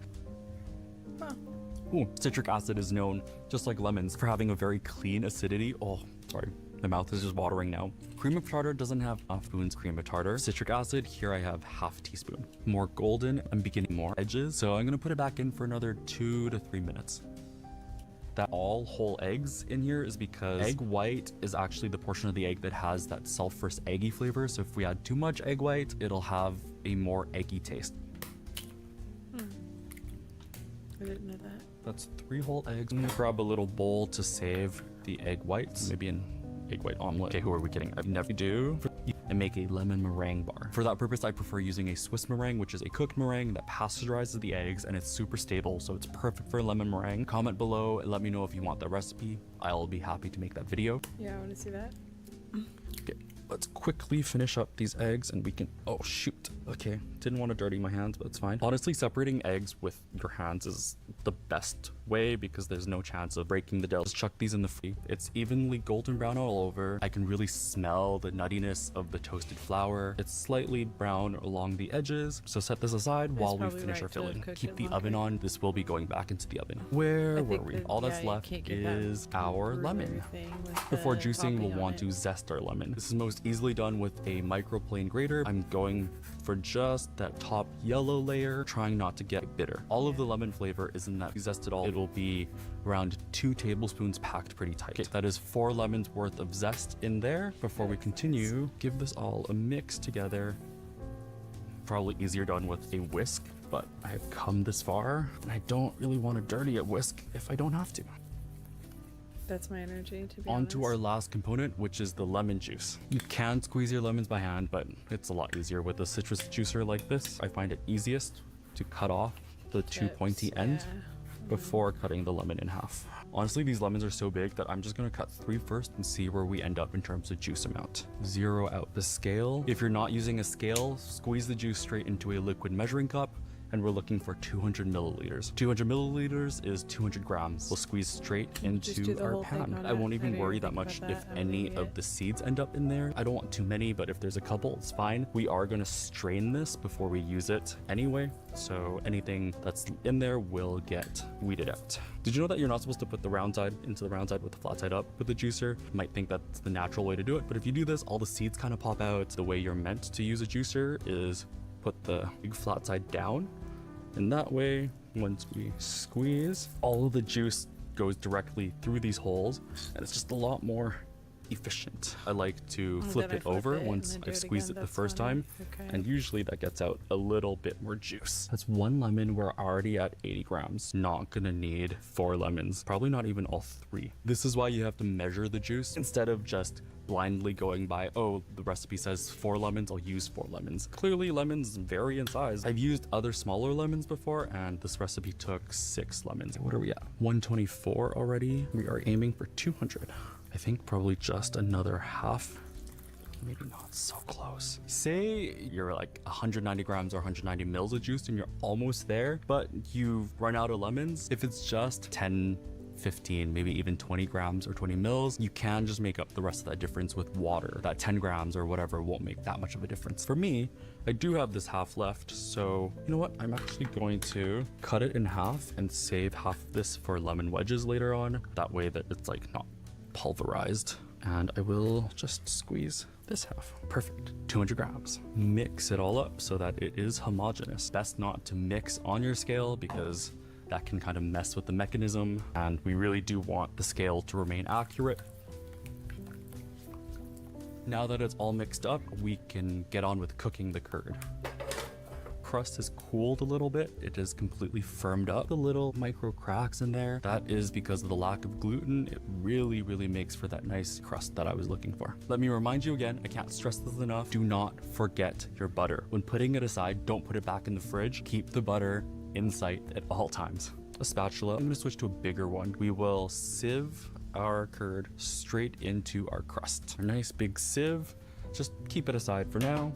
Ooh, citric acid is known, just like lemons, for having a very clean acidity. Oh, sorry, my mouth is just watering now. Cream of tartar doesn't have half spoons cream of tartar. Citric acid, here I have half teaspoon. More golden, I'm beginning more edges, so I'm gonna put it back in for another 2 to 3 minutes. That all whole eggs in here is because egg white is actually the portion of the egg that has that sulfurous eggy flavor. So if we add too much egg white, it'll have a more eggy taste. I didn't know that. That's 3 whole eggs. I'm gonna grab a little bowl to save the egg whites. Maybe an egg white omelet. Okay, who are we kidding? I've never do. And and make a lemon meringue bar. For that purpose, I prefer using a Swiss meringue, which is a cooked meringue that pasteurizes the eggs and it's super stable, so it's perfect for lemon meringue. Comment below and let me know if you want the recipe. I'll be happy to make that video. Yeah, I want to see that. Okay, let's quickly finish up these eggs and we can, oh shoot. Okay, didn't want to dirty my hands, but it's fine. Honestly, separating eggs with your hands is the best way because there's no chance of breaking the dough. Just chuck these in the fridge. It's evenly golden brown all over. I can really smell the nuttiness of the toasted flour. It's slightly brown along the edges. So set this aside while we finish our filling. Keep the oven on. This will be going back into the oven. Where were we? All that's left is our lemon. Before juicing, we'll want to zest our lemon. This is most easily done with a microplane grater. I'm going for just that top yellow layer, trying not to get bitter. All of the lemon flavor is in that we zest it all. It will be around 2 tablespoons packed pretty tight. Okay, that is 4 lemons worth of zest in there. Before we continue, give this all a mix together. Probably easier done with a whisk, but I have come this far and I don't really want to dirty a whisk if I don't have to. That's my energy, to be On honest. to our last component, which is the lemon juice. You can squeeze your lemons by hand, but it's a lot easier with a citrus juicer like this. I find it easiest to cut off the two pointy ends before cutting the lemon in half. Honestly, these lemons are so big that I'm just gonna cut 3 first and see where we end up in terms of juice amount. Zero out the scale. If you're not using a scale, squeeze the juice straight into a liquid measuring cup, and we're looking for 200 milliliters. 200 milliliters is 200 grams. We'll squeeze straight into our pan. I won't even worry that much if any of the seeds end up in there. I don't want too many, but if there's a couple, it's fine. We are gonna strain this before we use it anyway, so anything that's in there will get weeded out. Did you know that you're not supposed to put the round side into the round side with the flat side up with the juicer? You might think that's the natural way to do it, but if you do this, all the seeds kind of pop out. The way you're meant to use a juicer is put the big flat side down, and that way once we squeeze, all of the juice goes directly through these holes and it's just a lot more efficient. I like to flip it over once I've squeezed it the first time, and usually that gets out a little bit more juice. That's 1 lemon. We're already at 80 grams. Not gonna need 4 lemons, probably not even all 3. This is why you have to measure the juice instead of just blindly going by, oh, the recipe says 4 lemons, I'll use 4 lemons. Clearly lemons vary in size. I've used other smaller lemons before and this recipe took 6 lemons. What are we at? 124 already. We are aiming for 200. I think probably just another half. Maybe not, so close. Say you're like 190 grams or 190 mils of juice and you're almost there, but you've run out of lemons. If it's just 10, 15, maybe even 20 grams or 20 mils, you can just make up the rest of that difference with water. That 10 grams or whatever won't make that much of a difference. For me, I do have this half left, so you know what? I'm actually going to cut it in half and save half of this for lemon wedges later on. That way that it's like not pulverized. And I will just squeeze this half. Perfect. 200 grams. Mix it all up so that it is homogeneous. Best not to mix on your scale because that can kind of mess with the mechanism, and we really do want the scale to remain accurate. Now that it's all mixed up, we can get on with cooking the curd. Crust has cooled a little bit. It is completely firmed up. The little micro cracks in there, that is because of the lack of gluten. It really makes for that nice crust that I was looking for. Let me remind you again, I can't stress this enough, do not forget your butter. When putting it aside, don't put it back in the fridge. Keep the butter in sight at all times. A spatula. I'm gonna switch to a bigger one. We will sieve our curd straight into our crust. A nice big sieve. Just keep it aside for now.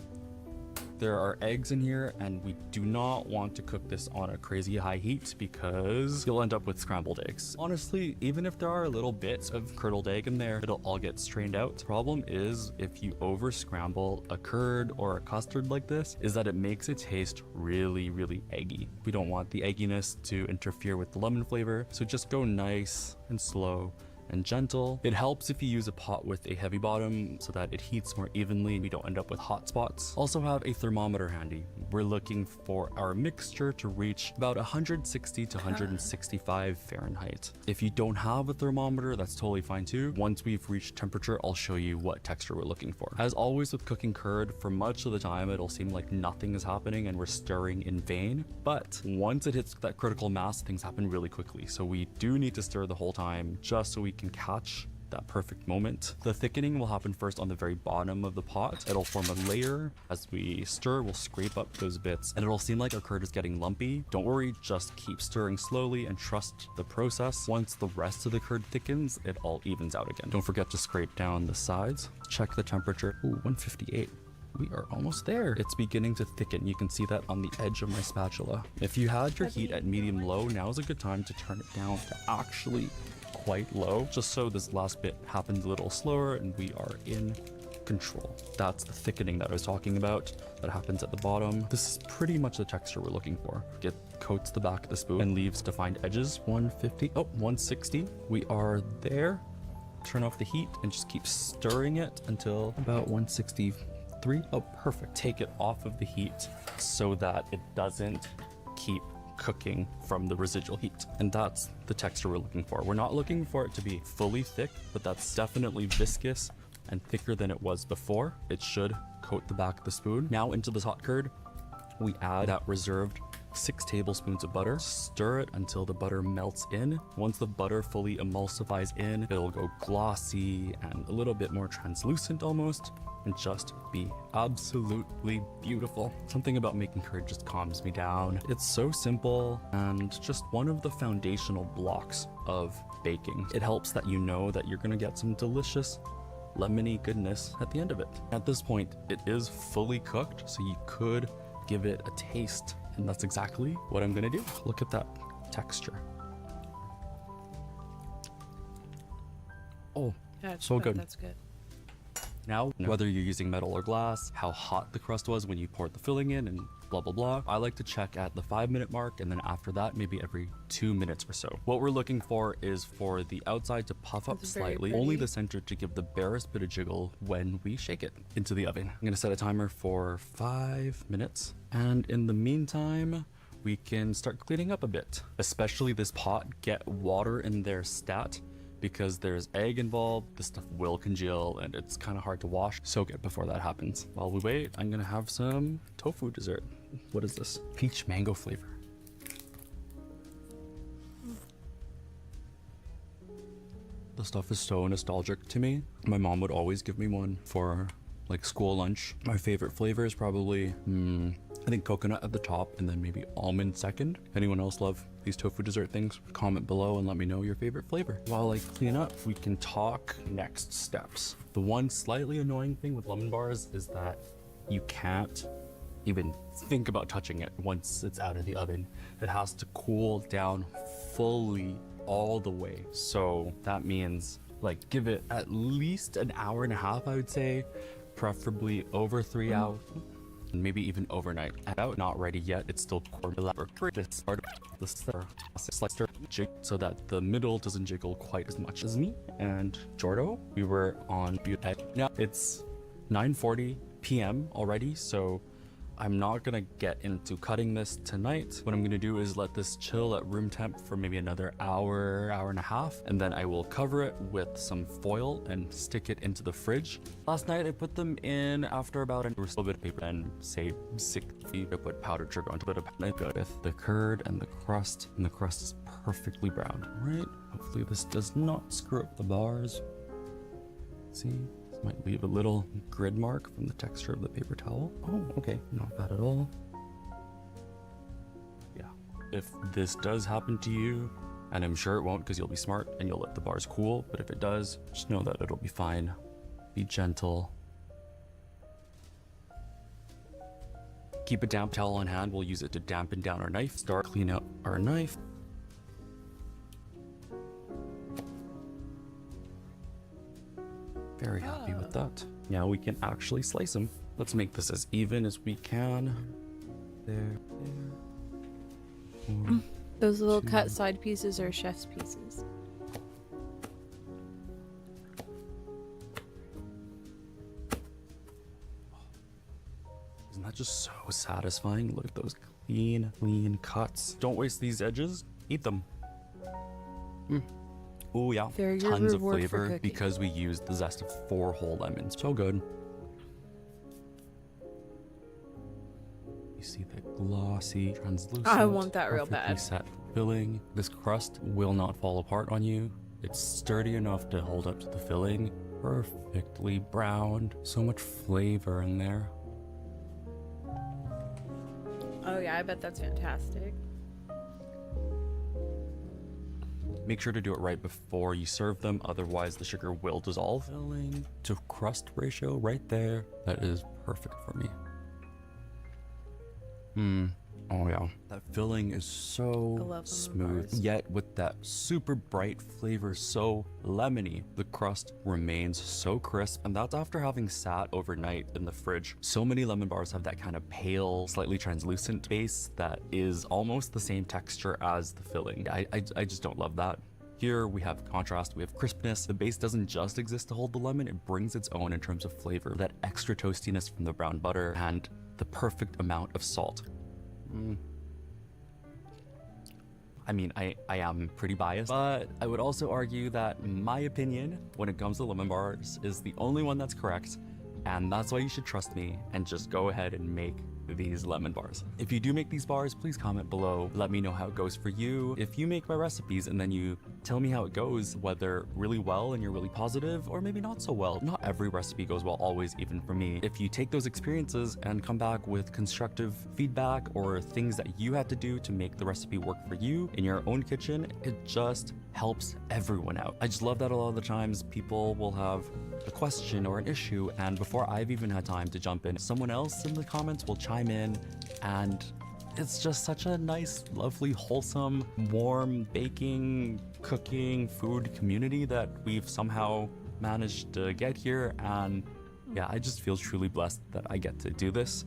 There are eggs in here and we do not want to cook this on a crazy high heat because you'll end up with scrambled eggs. Honestly, even if there are little bits of curdled egg in there, it'll all get strained out. The problem is if you over scramble a curd or a custard like this, is that it makes it taste really eggy. We don't want the egginess to interfere with the lemon flavor, so just go nice and slow and gentle. It helps if you use a pot with a heavy bottom so that it heats more evenly and we don't end up with hot spots. Also have a thermometer handy. We're looking for our mixture to reach about 160 to 165 Fahrenheit. If you don't have a thermometer, that's totally fine too. Once we've reached temperature, I'll show you what texture we're looking for. As always with cooking curd, for much of the time, it'll seem like nothing is happening and we're stirring in vain. But once it hits that critical mass, things happen really quickly. So we do need to stir the whole time just so we can catch that perfect moment. The thickening will happen first on the very bottom of the pot. It'll form a layer. As we stir, we'll scrape up those bits and it'll seem like our curd is getting lumpy. Don't worry, just keep stirring slowly and trust the process. Once the rest of the curd thickens, it all evens out again. Don't forget to scrape down the sides. Check the temperature. Ooh, 158. We are almost there. It's beginning to thicken. You can see that on the edge of my spatula. If you had your heat at medium-low, now's a good time to turn it down to actually quite low, just so this last bit happens a little slower and we are in control. That's the thickening that I was talking about that happens at the bottom. This is pretty much the texture we're looking for. It coats the back of the spoon and leaves defined edges. 150, oh, 160. We are there. Turn off the heat and just keep stirring it until about 163. Oh, perfect. Take it off of the heat so that it doesn't keep cooking from the residual heat. And that's the texture we're looking for. We're not looking for it to be fully thick, but that's definitely viscous and thicker than it was before. It should coat the back of the spoon. Now into this hot curd, we add that reserved 6 tablespoons of butter. Stir it until the butter melts in. Once the butter fully emulsifies in, it'll go glossy and a little bit more translucent almost, and just be absolutely beautiful. Something about making curd just calms me down. It's so simple and just one of the foundational blocks of baking. It helps that you know that you're gonna get some delicious lemony goodness at the end of it. At this point, it is fully cooked, so you could give it a taste, and that's exactly what I'm gonna do. Look at that texture. Oh, That's so good. That's good. Now, whether you're using metal or glass, how hot the crust was when you poured the filling in, and blah, blah, blah. I like to check at the 5-minute mark, and then after that, maybe every 2 minutes or so. What we're looking for is for the outside to puff up That's very slightly, pretty. only the center to give the barest bit of jiggle when we shake it into the oven. I'm gonna set a timer for 5 minutes, and in the meantime, we can start cleaning up a bit. Especially this pot, get water in there stat, because there's egg involved, this stuff will congeal and it's kind of hard to wash. Soak it before that happens. While we wait, I'm gonna have some tofu dessert. What is this? Peach mango flavor. The stuff is so nostalgic to me. My mom would always give me one for like school lunch. My favorite flavor is probably, I think coconut at the top and then maybe almond second. Anyone else love these tofu dessert things? Comment below and let me know your favorite flavor. While I clean up, we can talk next steps. The one slightly annoying thing with lemon bars is that you can't even think about touching it once it's out of the oven. It has to cool down fully all the way. So that means like give it at least an hour and a half, I would say, preferably over 3 hours. Maybe even overnight. About not ready yet, it's still this part of the slicer so that the middle doesn't jiggle quite as much. As me and Jordo, we were on now it's 9:40 p.m. already, so I'm not gonna get into cutting this tonight. What I'm gonna do is let this chill at room temp for maybe another hour, hour and a half, and then I will cover it with some foil and stick it into the fridge. Last night I put them in after about a little bit of paper and say 60. I put powdered sugar onto it with the curd and the crust is perfectly browned. Right? Hopefully this does not screw up the bars. See? Might leave a little grid mark from the texture of the paper towel. Oh, okay, not bad at all. Yeah, if this does happen to you, and I'm sure it won't because you'll be smart and you'll let the bars cool, but if it does, just know that it'll be fine. Be gentle. Keep a damp towel on hand. We'll use it to dampen down our knife. Start clean out our knife. Very happy with that. Now we can actually slice them. Let's make this as even as we can. There. Those little cut side pieces are chef's pieces. Isn't that just so satisfying? Look at those clean cuts. Don't waste these edges. Eat them. Oh yeah, They're your tons of reward for flavor cooking. because we used the zest of 4 whole lemons. So good. You see the glossy, translucent, I want that real perfectly bad. set filling. This crust will not fall apart on you. It's sturdy enough to hold up to the filling, perfectly browned, so much flavor in there. Oh yeah, I bet that's fantastic. Make sure to do it right before you serve them, otherwise the sugar will dissolve. Filling to crust ratio right there. That is perfect for me. Oh yeah. That filling is so smooth, yet with that super bright flavor, so lemony. The crust remains so crisp, and that's after having sat overnight in the fridge. So many lemon bars have that kind of pale, slightly translucent base that is almost the same texture as the filling. I just don't love that. Here we have contrast, we have crispness. The base doesn't just exist to hold the lemon, it brings its own in terms of flavor. That extra toastiness from the brown butter and the perfect amount of salt. I mean, I am pretty biased, but I would also argue that my opinion when it comes to lemon bars is the only one that's correct, and that's why you should trust me and just go ahead and make these lemon bars. If you do make these bars, please comment below. Let me know how it goes for you. If you make my recipes and then you tell me how it goes, whether really well and you're really positive or maybe not so well. Not every recipe goes well always, even for me. If you take those experiences and come back with constructive feedback or things that you had to do to make the recipe work for you in your own kitchen, it just helps everyone out. I just love that a lot of the times people will have a question or an issue, and before I've even had time to jump in, someone else in the comments will chime in, and it's just such a nice, lovely, wholesome, warm baking, cooking, food community that we've somehow managed to get here. And yeah, I just feel truly blessed that I get to do this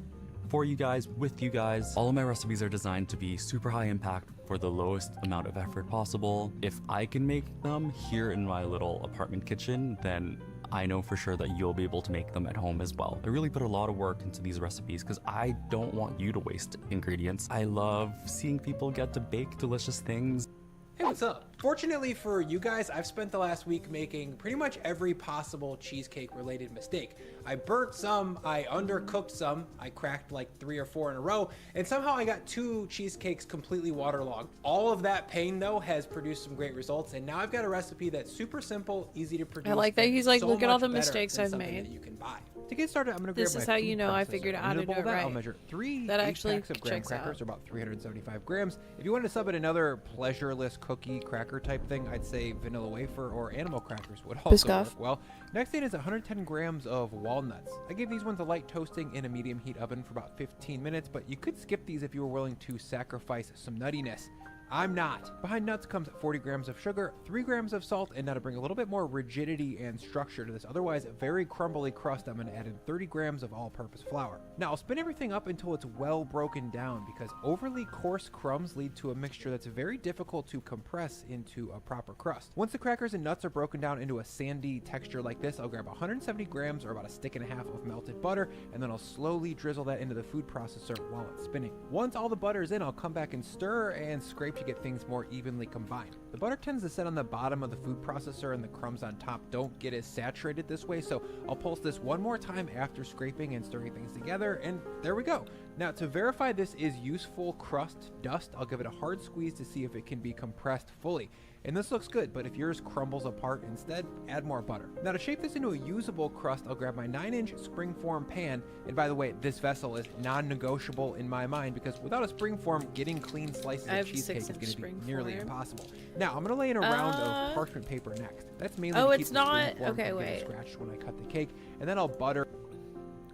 for you guys, with you guys. All of my recipes are designed to be super high impact for the lowest amount of effort possible. If I can make them here in my little apartment kitchen, then I know for sure that you'll be able to make them at home as well. I really put a lot of work into these recipes because I don't want you to waste ingredients. I love seeing people get to bake delicious things. Hey, what's up? Fortunately for you guys, I've spent the last week making pretty much every possible cheesecake related mistake. I burnt some, I undercooked some, I cracked like 3 or 4 in a row, and somehow I got 2 cheesecakes completely waterlogged. All of that pain though has produced some great results, and now I've got a recipe that's super simple, easy to produce. I like that he's like, so look at all the much better mistakes than I've something made. that you can buy. To get started, I'm going to grab This my is how food you know I processor. figured out how In to the bowl do it that, I'll right. measure 3 That actually packs of graham checks crackers, out. or about 375 grams. If you want to sub in another pleasureless cookie cracker type thing, I'd say vanilla wafer or animal crackers would also Biscoff. work well. Next thing is 110 grams of walnuts. I gave these ones a light toasting in a medium heat oven for about 15 minutes, but you could skip these if you were willing to sacrifice some nuttiness. I'm not. Behind nuts comes 40 grams of sugar, 3 grams of salt, and now to bring a little bit more rigidity and structure to this otherwise very crumbly crust, I'm going to add in 30 grams of all-purpose flour. Now I'll spin everything up until it's well broken down, because overly coarse crumbs lead to a mixture that's very difficult to compress into a proper crust. Once the crackers and nuts are broken down into a sandy texture like this, I'll grab 170 grams or about 1.5 sticks of melted butter, and then I'll slowly drizzle that into the food processor while it's spinning. Once all the butter is in, I'll come back and stir and scrape to get things more evenly combined. The butter tends to sit on the bottom of the food processor, and the crumbs on top don't get as saturated this way, so I'll pulse this one more time after scraping and stirring things together, and there we go. Now to verify this is useful crust dust, I'll give it a hard squeeze to see if it can be compressed fully. And this looks good, but if yours crumbles apart instead, add more butter. Now to shape this into a usable crust, I'll grab my 9-inch springform pan, and by the way, this vessel is non-negotiable in my mind, because without a springform, getting clean slices of cheesecake is going to be nearly impossible. Now I'm going to lay in a round of parchment paper next. That's mainly to keep it's the not. springform Okay, from wait. getting scratched when I cut the cake, and then I'll butter.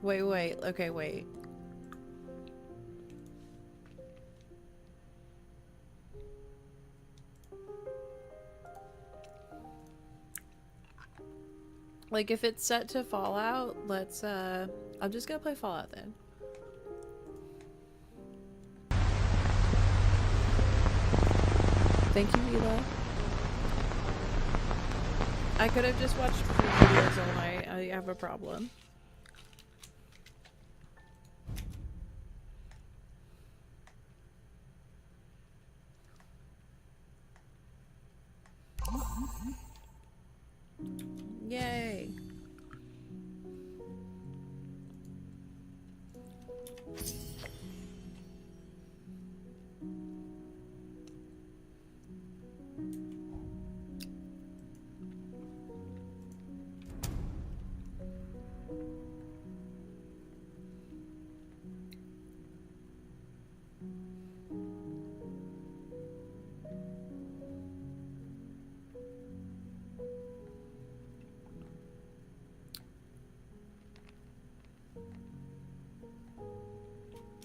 Wait. Okay, wait. Like, if it's set to Fallout, let's, I'm just gonna play Fallout then. Thank you, Vila. I could have just watched videos all night. I have a problem. Yay.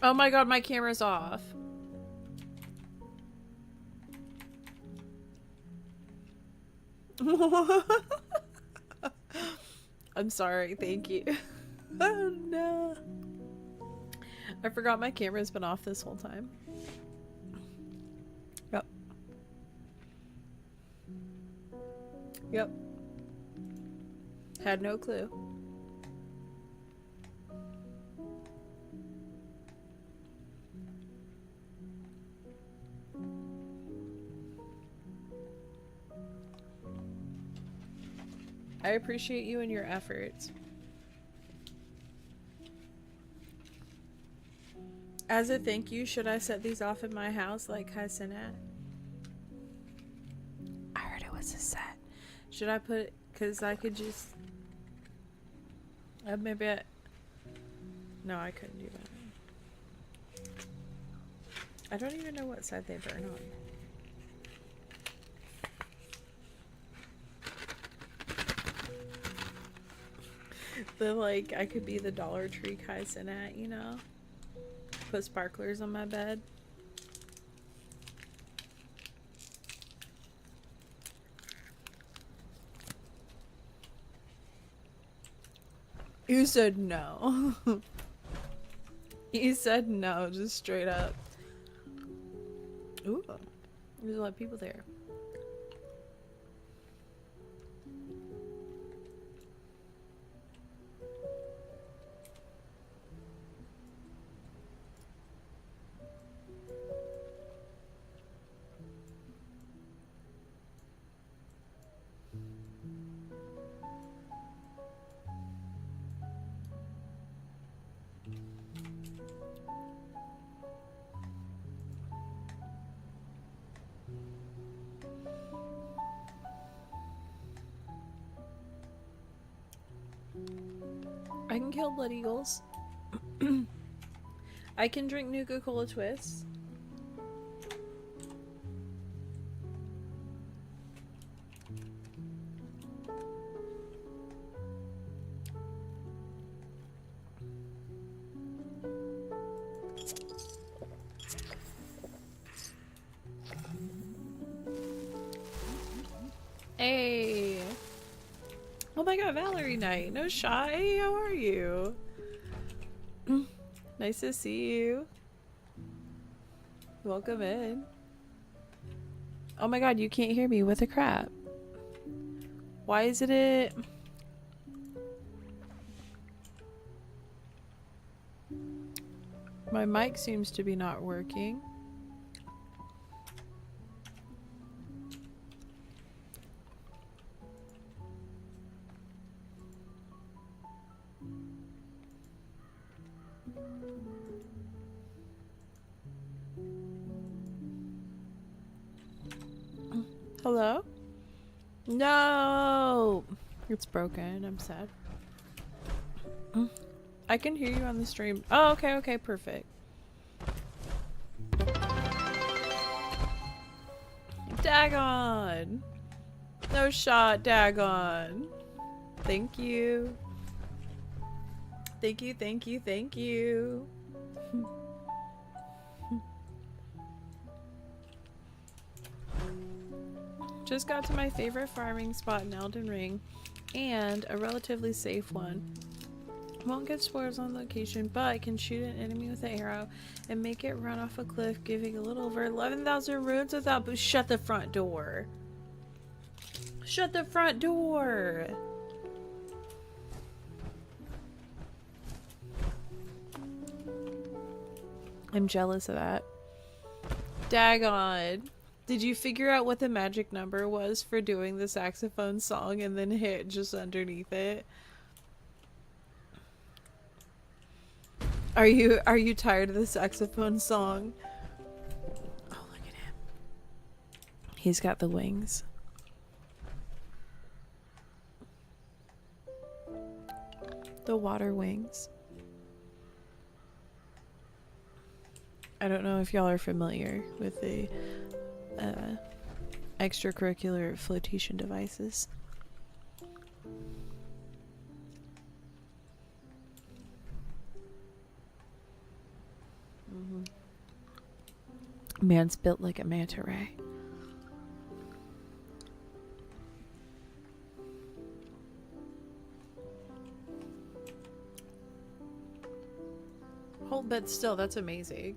Oh my god, my camera's off. I'm sorry, thank you. Oh no. I forgot my camera's been off this whole time. Yep. Yep. Had no clue. I appreciate you and your efforts. As a thank you, should I set these off in my house like Hyacinat? I heard it was a set. Should I put it, cause I could just maybe I, no, I couldn't do that. I don't even know what side they burn on. The like, I could be the Dollar Tree Hyacinat, you know? Put sparklers on my bed. You said no. You said no, just straight up. Ooh, there's a lot of people there. I can kill blood eagles. I can drink Nuka-Cola Twists. Hey. Oh my god, Valerie Knight. No shot. Hey, how are you? Nice to see you. Welcome in. Oh my god, you can't hear me. What the crap? Why isn't it? My mic seems to be not working. Hello? No! It's broken. I'm sad. I can hear you on the stream. Oh, okay, okay, perfect. Dagon! No shot, Dagon. Thank you. Thank you, thank you, thank you. Just got to my favorite farming spot in Elden Ring, and a relatively safe one. Won't get spoilers on location, but I can shoot an enemy with an arrow and make it run off a cliff, giving a little over 11,000 runes without shut the front door. Shut the front door! I'm jealous of that. Dagon. Did you figure out what the magic number was for doing the saxophone song and then hit just underneath it? Are you tired of the saxophone song? Oh, look at him. He's got the wings. The water wings. I don't know if y'all are familiar with the extracurricular flotation devices. Man's built like a manta ray. Hold bed still, that's amazing.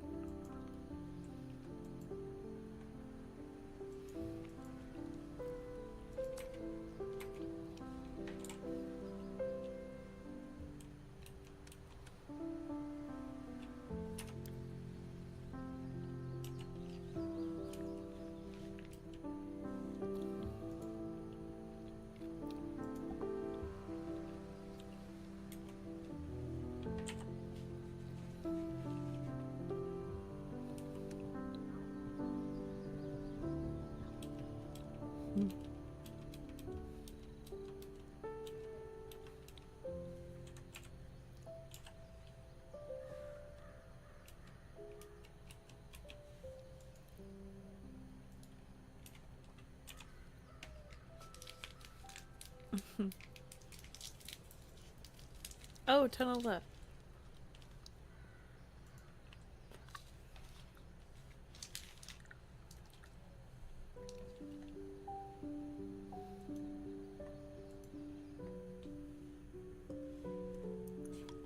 Oh, tunnel left.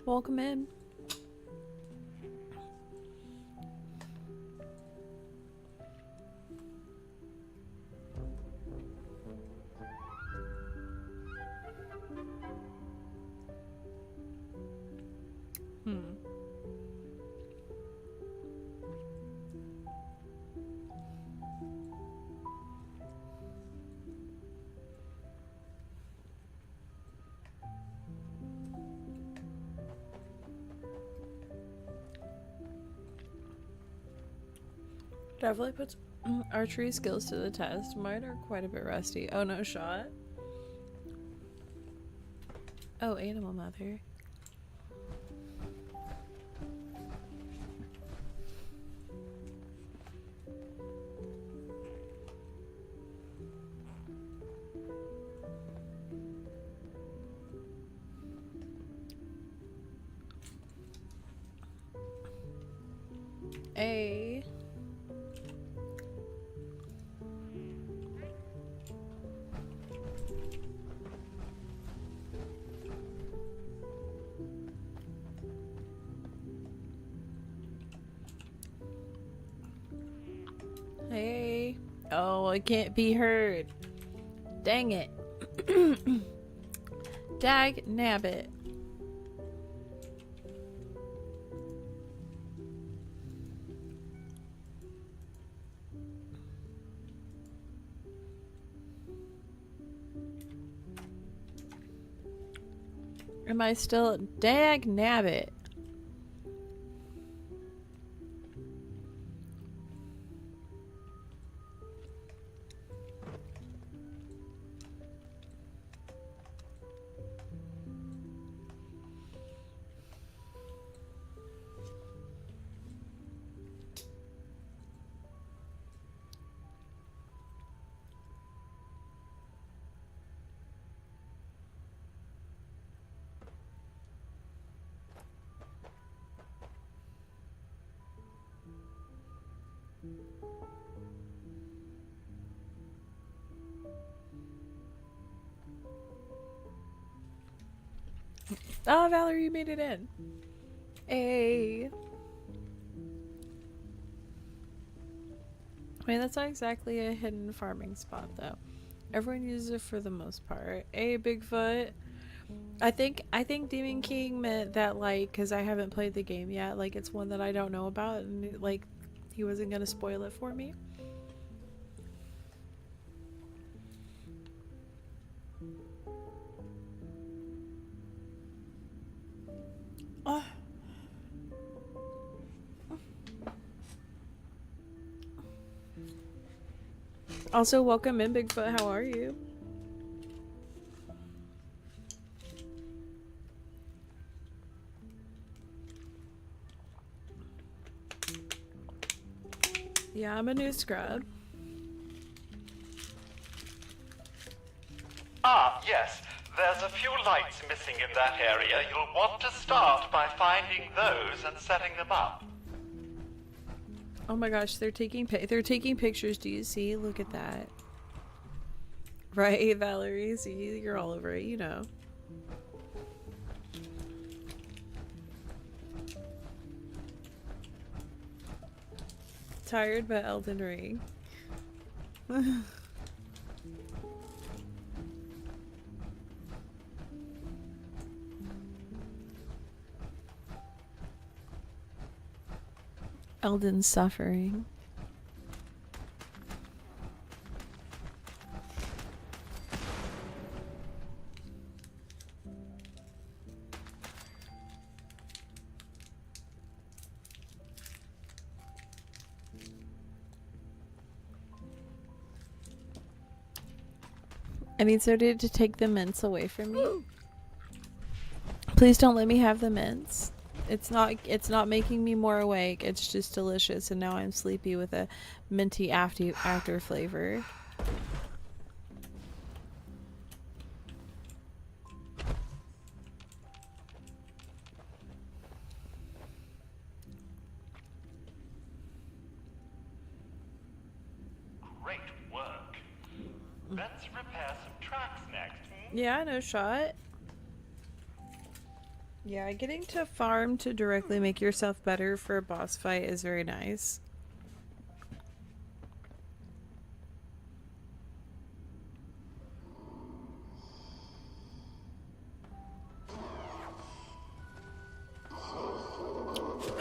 Welcome in. Definitely puts archery skills to the test. Mine are quite a bit rusty. Oh, no shot. Oh, animal mother. A. Hey. Oh, I can't be heard. Dang it. Dag nabbit. Am I still dag nabbit? Oh, Valerie, you made it in. Hey. I mean, that's not exactly a hidden farming spot, though. Everyone uses it for the most part. Hey, Bigfoot. I think Demon King meant that, like, because I haven't played the game yet, like, it's one that I don't know about, and, like, he wasn't gonna spoil it for me. Oh. Also, welcome in, Bigfoot. How are you? Yeah, I'm a new scrub. Ah, yes. There's a few lights missing in that area. You'll want to start by finding those and setting them up. Oh my gosh, they're taking pictures. Do you see? Look at that. Right, Valerie? See, you're all over it, you know. Tired but Elden Ring. Elden's suffering. I need somebody to take the mints away from me. Please don't let me have the mints. It's not making me more awake. It's just delicious, and now I'm sleepy with a minty after flavor. Great work. Let's repair some tracks next. Yeah, no shot. Yeah, getting to farm to directly make yourself better for a boss fight is very nice.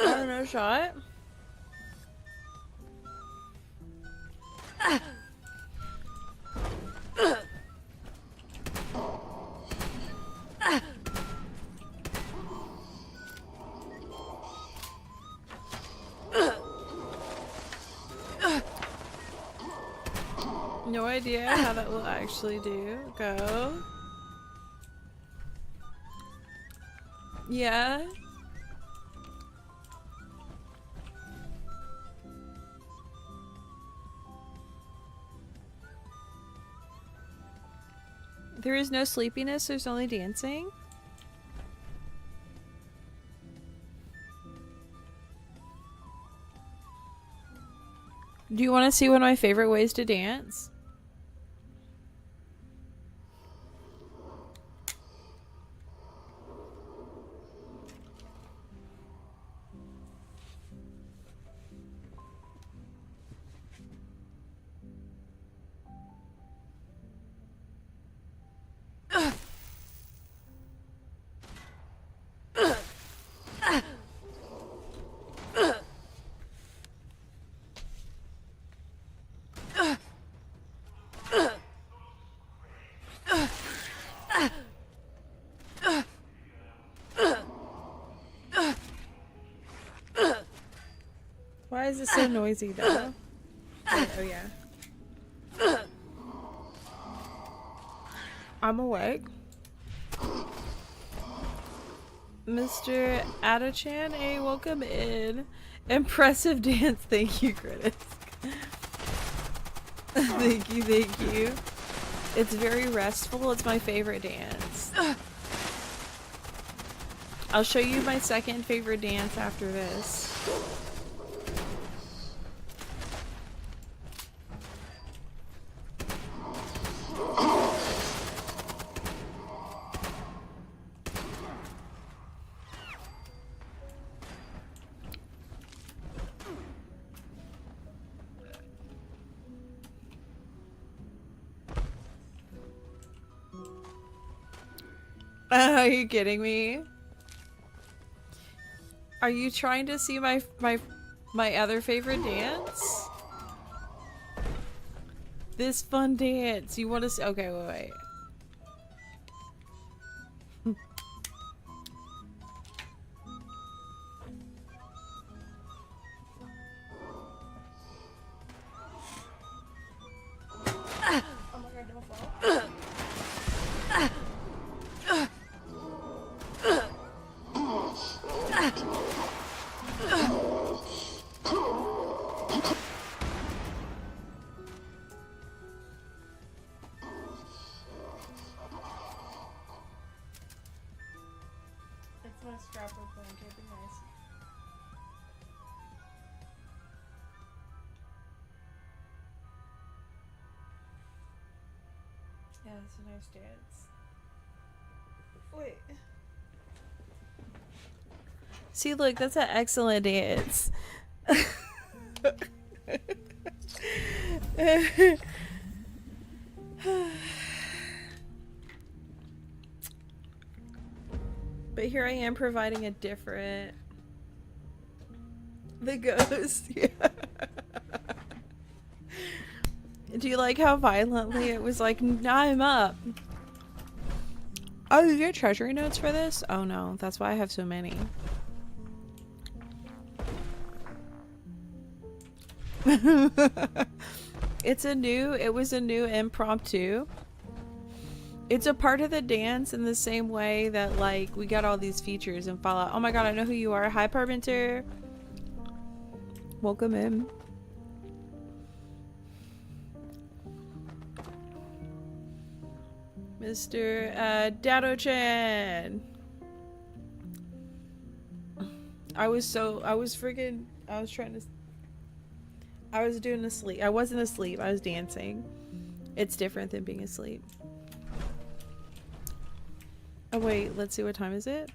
Oh, no shot. No idea how that will actually do. Go. Yeah. There is no sleepiness, there's only dancing. Do you want to see one of my favorite ways to dance? Why is it so noisy though? Oh yeah. I'm awake. Mr. Adachan, hey, welcome in. Impressive dance, thank you, Gritis. Thank you, thank you. It's very restful, it's my favorite dance. I'll show you my second favorite dance after this. Are you kidding me? Are you trying to see my other favorite dance? This fun dance. You want to see? Okay, wait. Yeah, it's a nice dance. Wait. See, look, that's an excellent dance. But here I am providing a different... The ghost, yeah. Do you like how violently it was like, I'm up? Oh, you get treasury notes for this? Oh no, that's why I have so many. It was a new impromptu. It's a part of the dance in the same way that like we got all these features in Fallout. Oh my god, I know who you are. Hi Parmenter. Welcome in. Mr. Dado-chan. I was doing asleep. I wasn't asleep. I was dancing. It's different than being asleep. Oh wait, let's see, what time is it?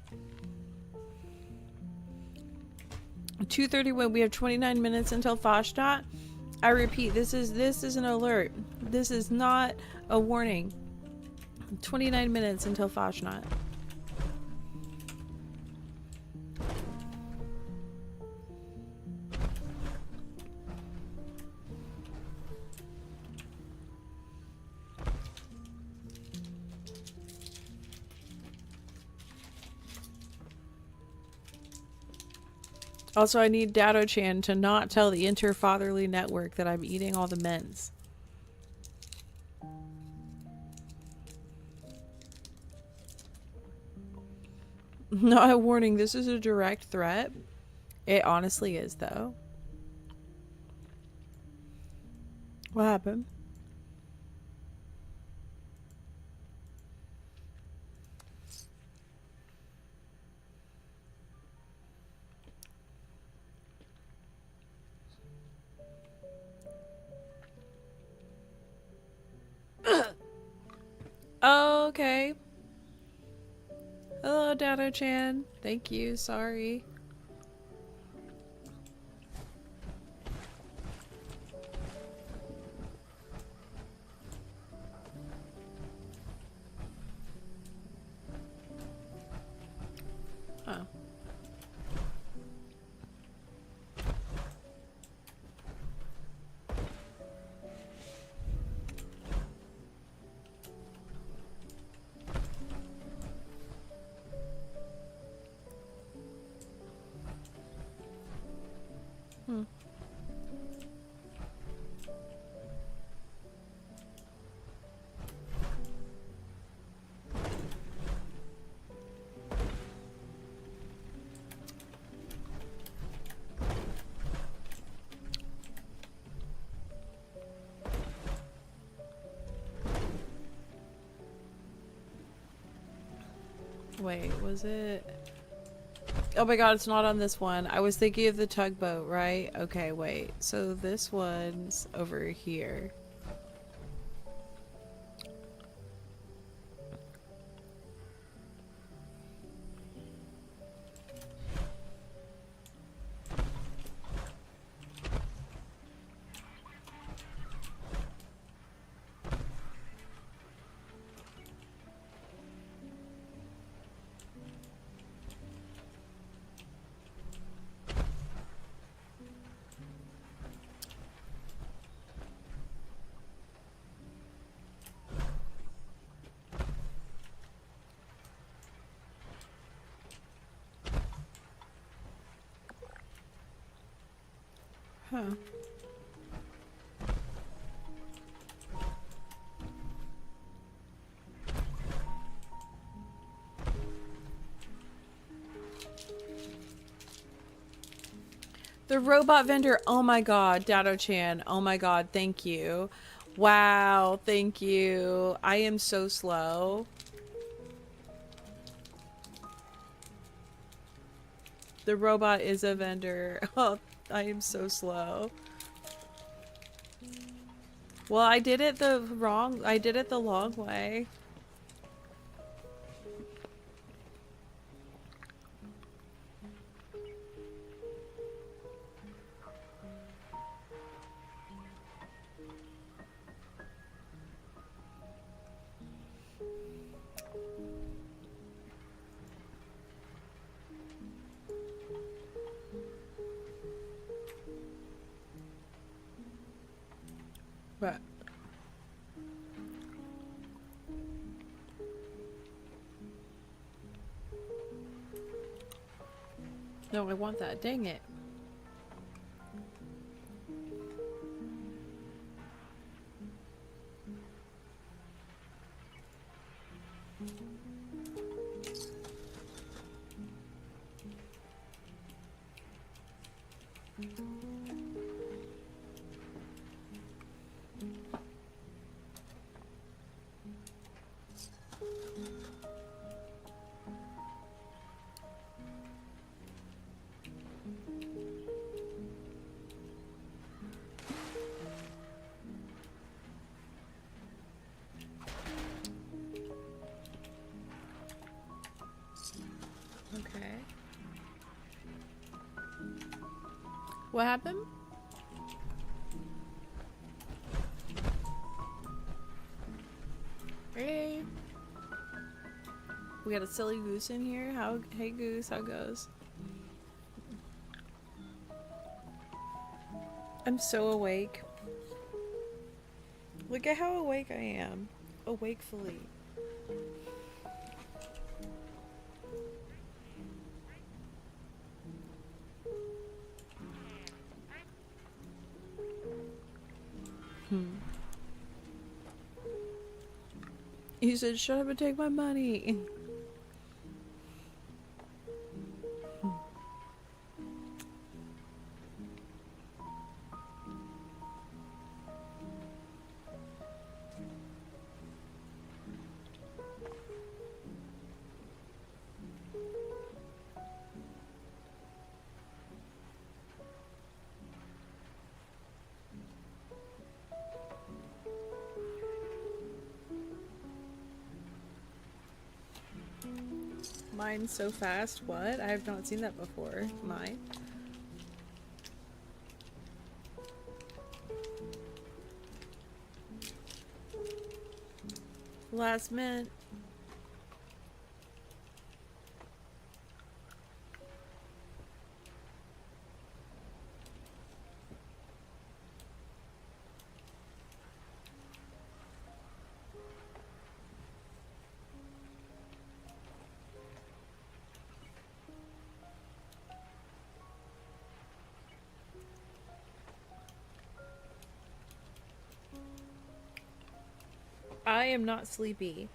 2:31. We have 29 minutes until Fashtot. I repeat, this is an alert. This is not a warning. 29 minutes until Fashtot. Also, I need Dado-chan to not tell the Interfatherly Network that I'm eating all the mints. Not a warning, this is a direct threat. It honestly is, though. What happened? Oh, okay. Hello, Dado-chan. Thank you. Sorry. Oh. Hmm. Wait, was it? Oh my god, it's not on this one. I was thinking of the tugboat, right? Okay, wait. So this one's over here. Huh. The robot vendor. Oh my god, Dado-chan. Oh my god, thank you. Wow, thank you. I am so slow. The robot is a vendor. Oh, I am so slow. Well, I did it the long way. But no, I want that. Dang it. Okay. What happened? Hey. We got a silly goose in here. Hey goose, how goes? I'm so awake. Look at how awake I am. Awakefully. He said, shut up and take my money. Mine so fast. What? I have not seen that before. Mine. Last mint. I am not sleepy.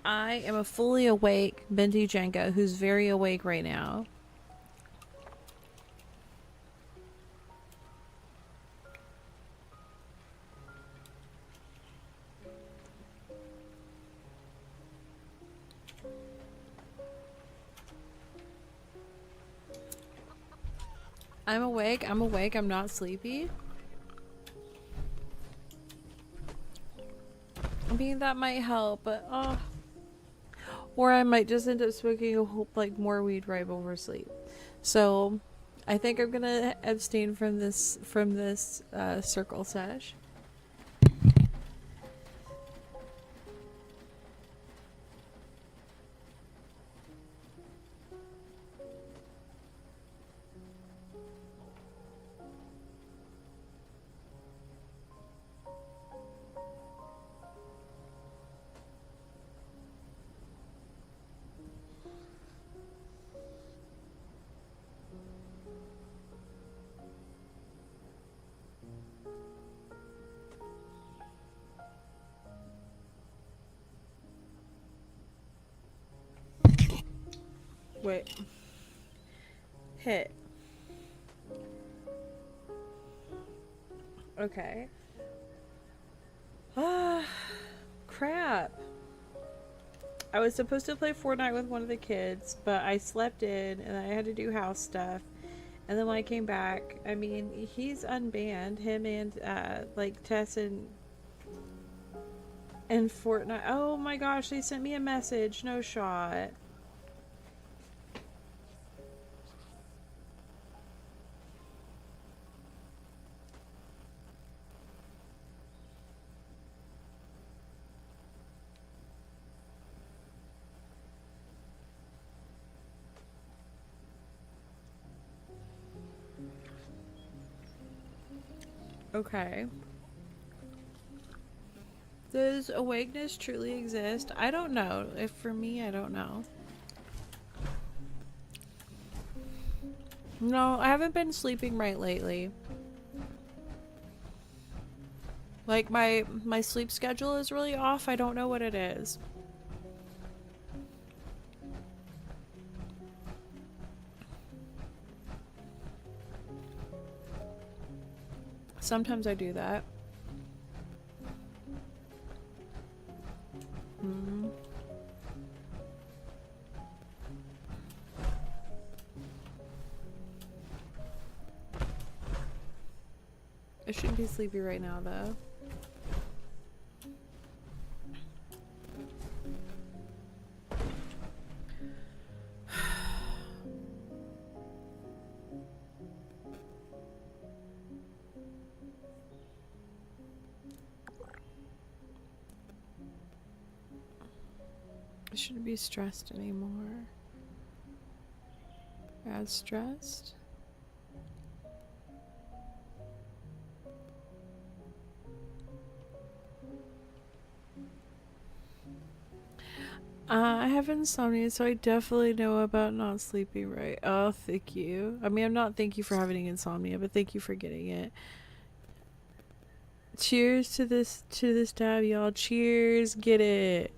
I am a fully awake Benti Jenga who's very awake right now. I'm awake, I'm not sleepy. I mean, that might help, but or I might just end up smoking a whole, like, more weed right before sleep. So I think I'm gonna abstain from this circle sesh. Wait. Hit. Okay. Ah, crap. I was supposed to play Fortnite with one of the kids, but I slept in and I had to do house stuff. And then when I came back, I mean, he's unbanned. Him and, like, Tess and And Fortnite. Oh my gosh, they sent me a message. No shot. Okay. Does awakeness truly exist? I don't know. If for me, I don't know. No, I haven't been sleeping right lately. Like my sleep schedule is really off. I don't know what it is. Sometimes I do that. Hmm. I shouldn't be sleepy right now, though. I shouldn't be stressed anymore. As stressed? I have insomnia, so I definitely know about not sleeping right. Oh, thank you. I mean, I'm not thank you for having insomnia, but thank you for getting it. Cheers to this dab, y'all. Cheers, get it.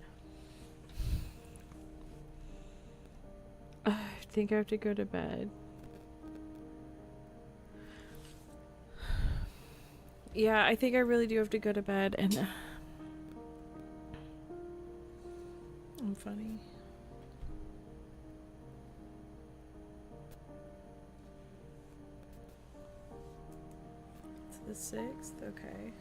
I think I have to go to bed. Yeah, I think I really do have to go to bed, and I'm funny. It's the 6th? Okay.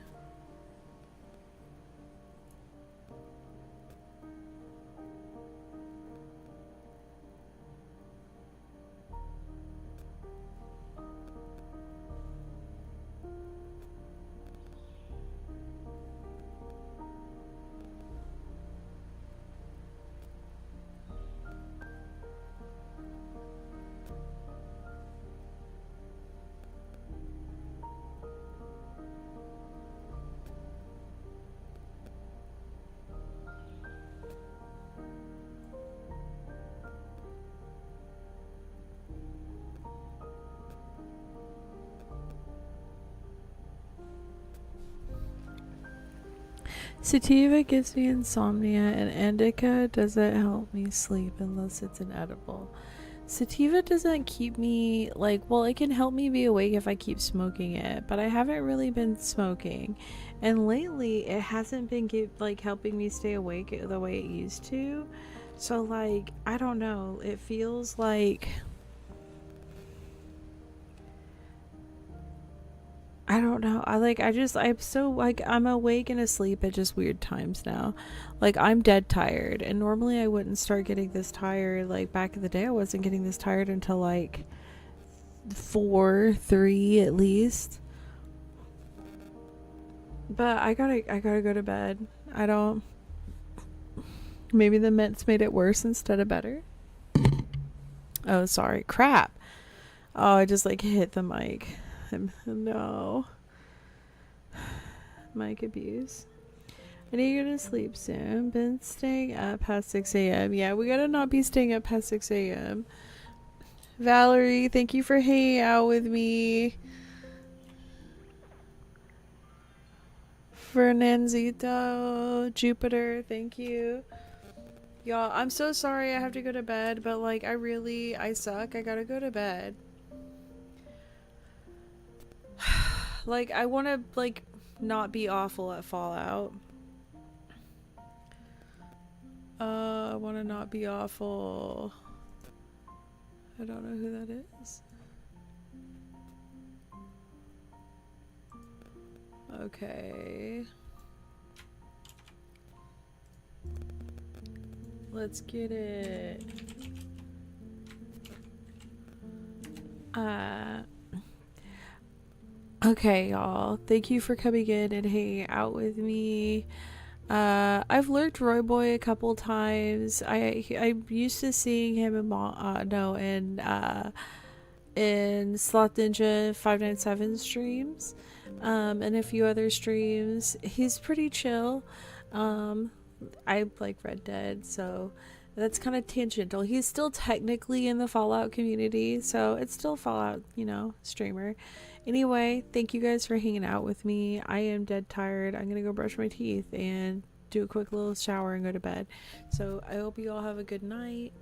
Sativa gives me insomnia, and indica doesn't help me sleep unless it's an edible. Sativa doesn't keep me, like, well, it can help me be awake if I keep smoking it, but I haven't really been smoking. And lately, it hasn't been, like, helping me stay awake the way it used to. So, like, I don't know. It feels like... I don't know. I'm so, like, I'm awake and asleep at just weird times now. Like, I'm dead tired. And normally I wouldn't start getting this tired. Like, back in the day, I wasn't getting this tired until, like, 4, 3 at least. But I gotta go to bed. I don't... Maybe the mints made it worse instead of better? Oh, sorry. Crap. Oh, I just, like, hit the mic. No. Mic abuse. I need to go to sleep soon. Been staying up past 6 a.m. Yeah, we gotta not be staying up past 6 a.m. Valerie, thank you for hanging out with me. Fernanzito, Jupiter, thank you. Y'all, I'm so sorry I have to go to bed, but, like, I suck. I gotta go to bed. Like, I want to, like, not be awful at Fallout. I want to not be awful. I don't know who that is. Okay. Let's get it. Okay, y'all. Thank you for coming in and hanging out with me. I've lurked Roy Boy a couple times. I'm used to seeing him in Sloth Ninja 597 streams, and a few other streams. He's pretty chill. I like Red Dead, so that's kind of tangential. He's still technically in the Fallout community, so it's still Fallout, streamer. Anyway, thank you guys for hanging out with me. I am dead tired. I'm gonna go brush my teeth and do a quick little shower and go to bed. So I hope you all have a good night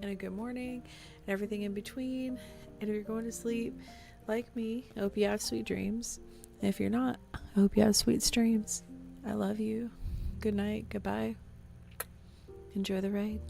and a good morning and everything in between. And if you're going to sleep like me, I hope you have sweet dreams. And if you're not, I hope you have sweet dreams. I love you. Good night. Goodbye. Enjoy the raid.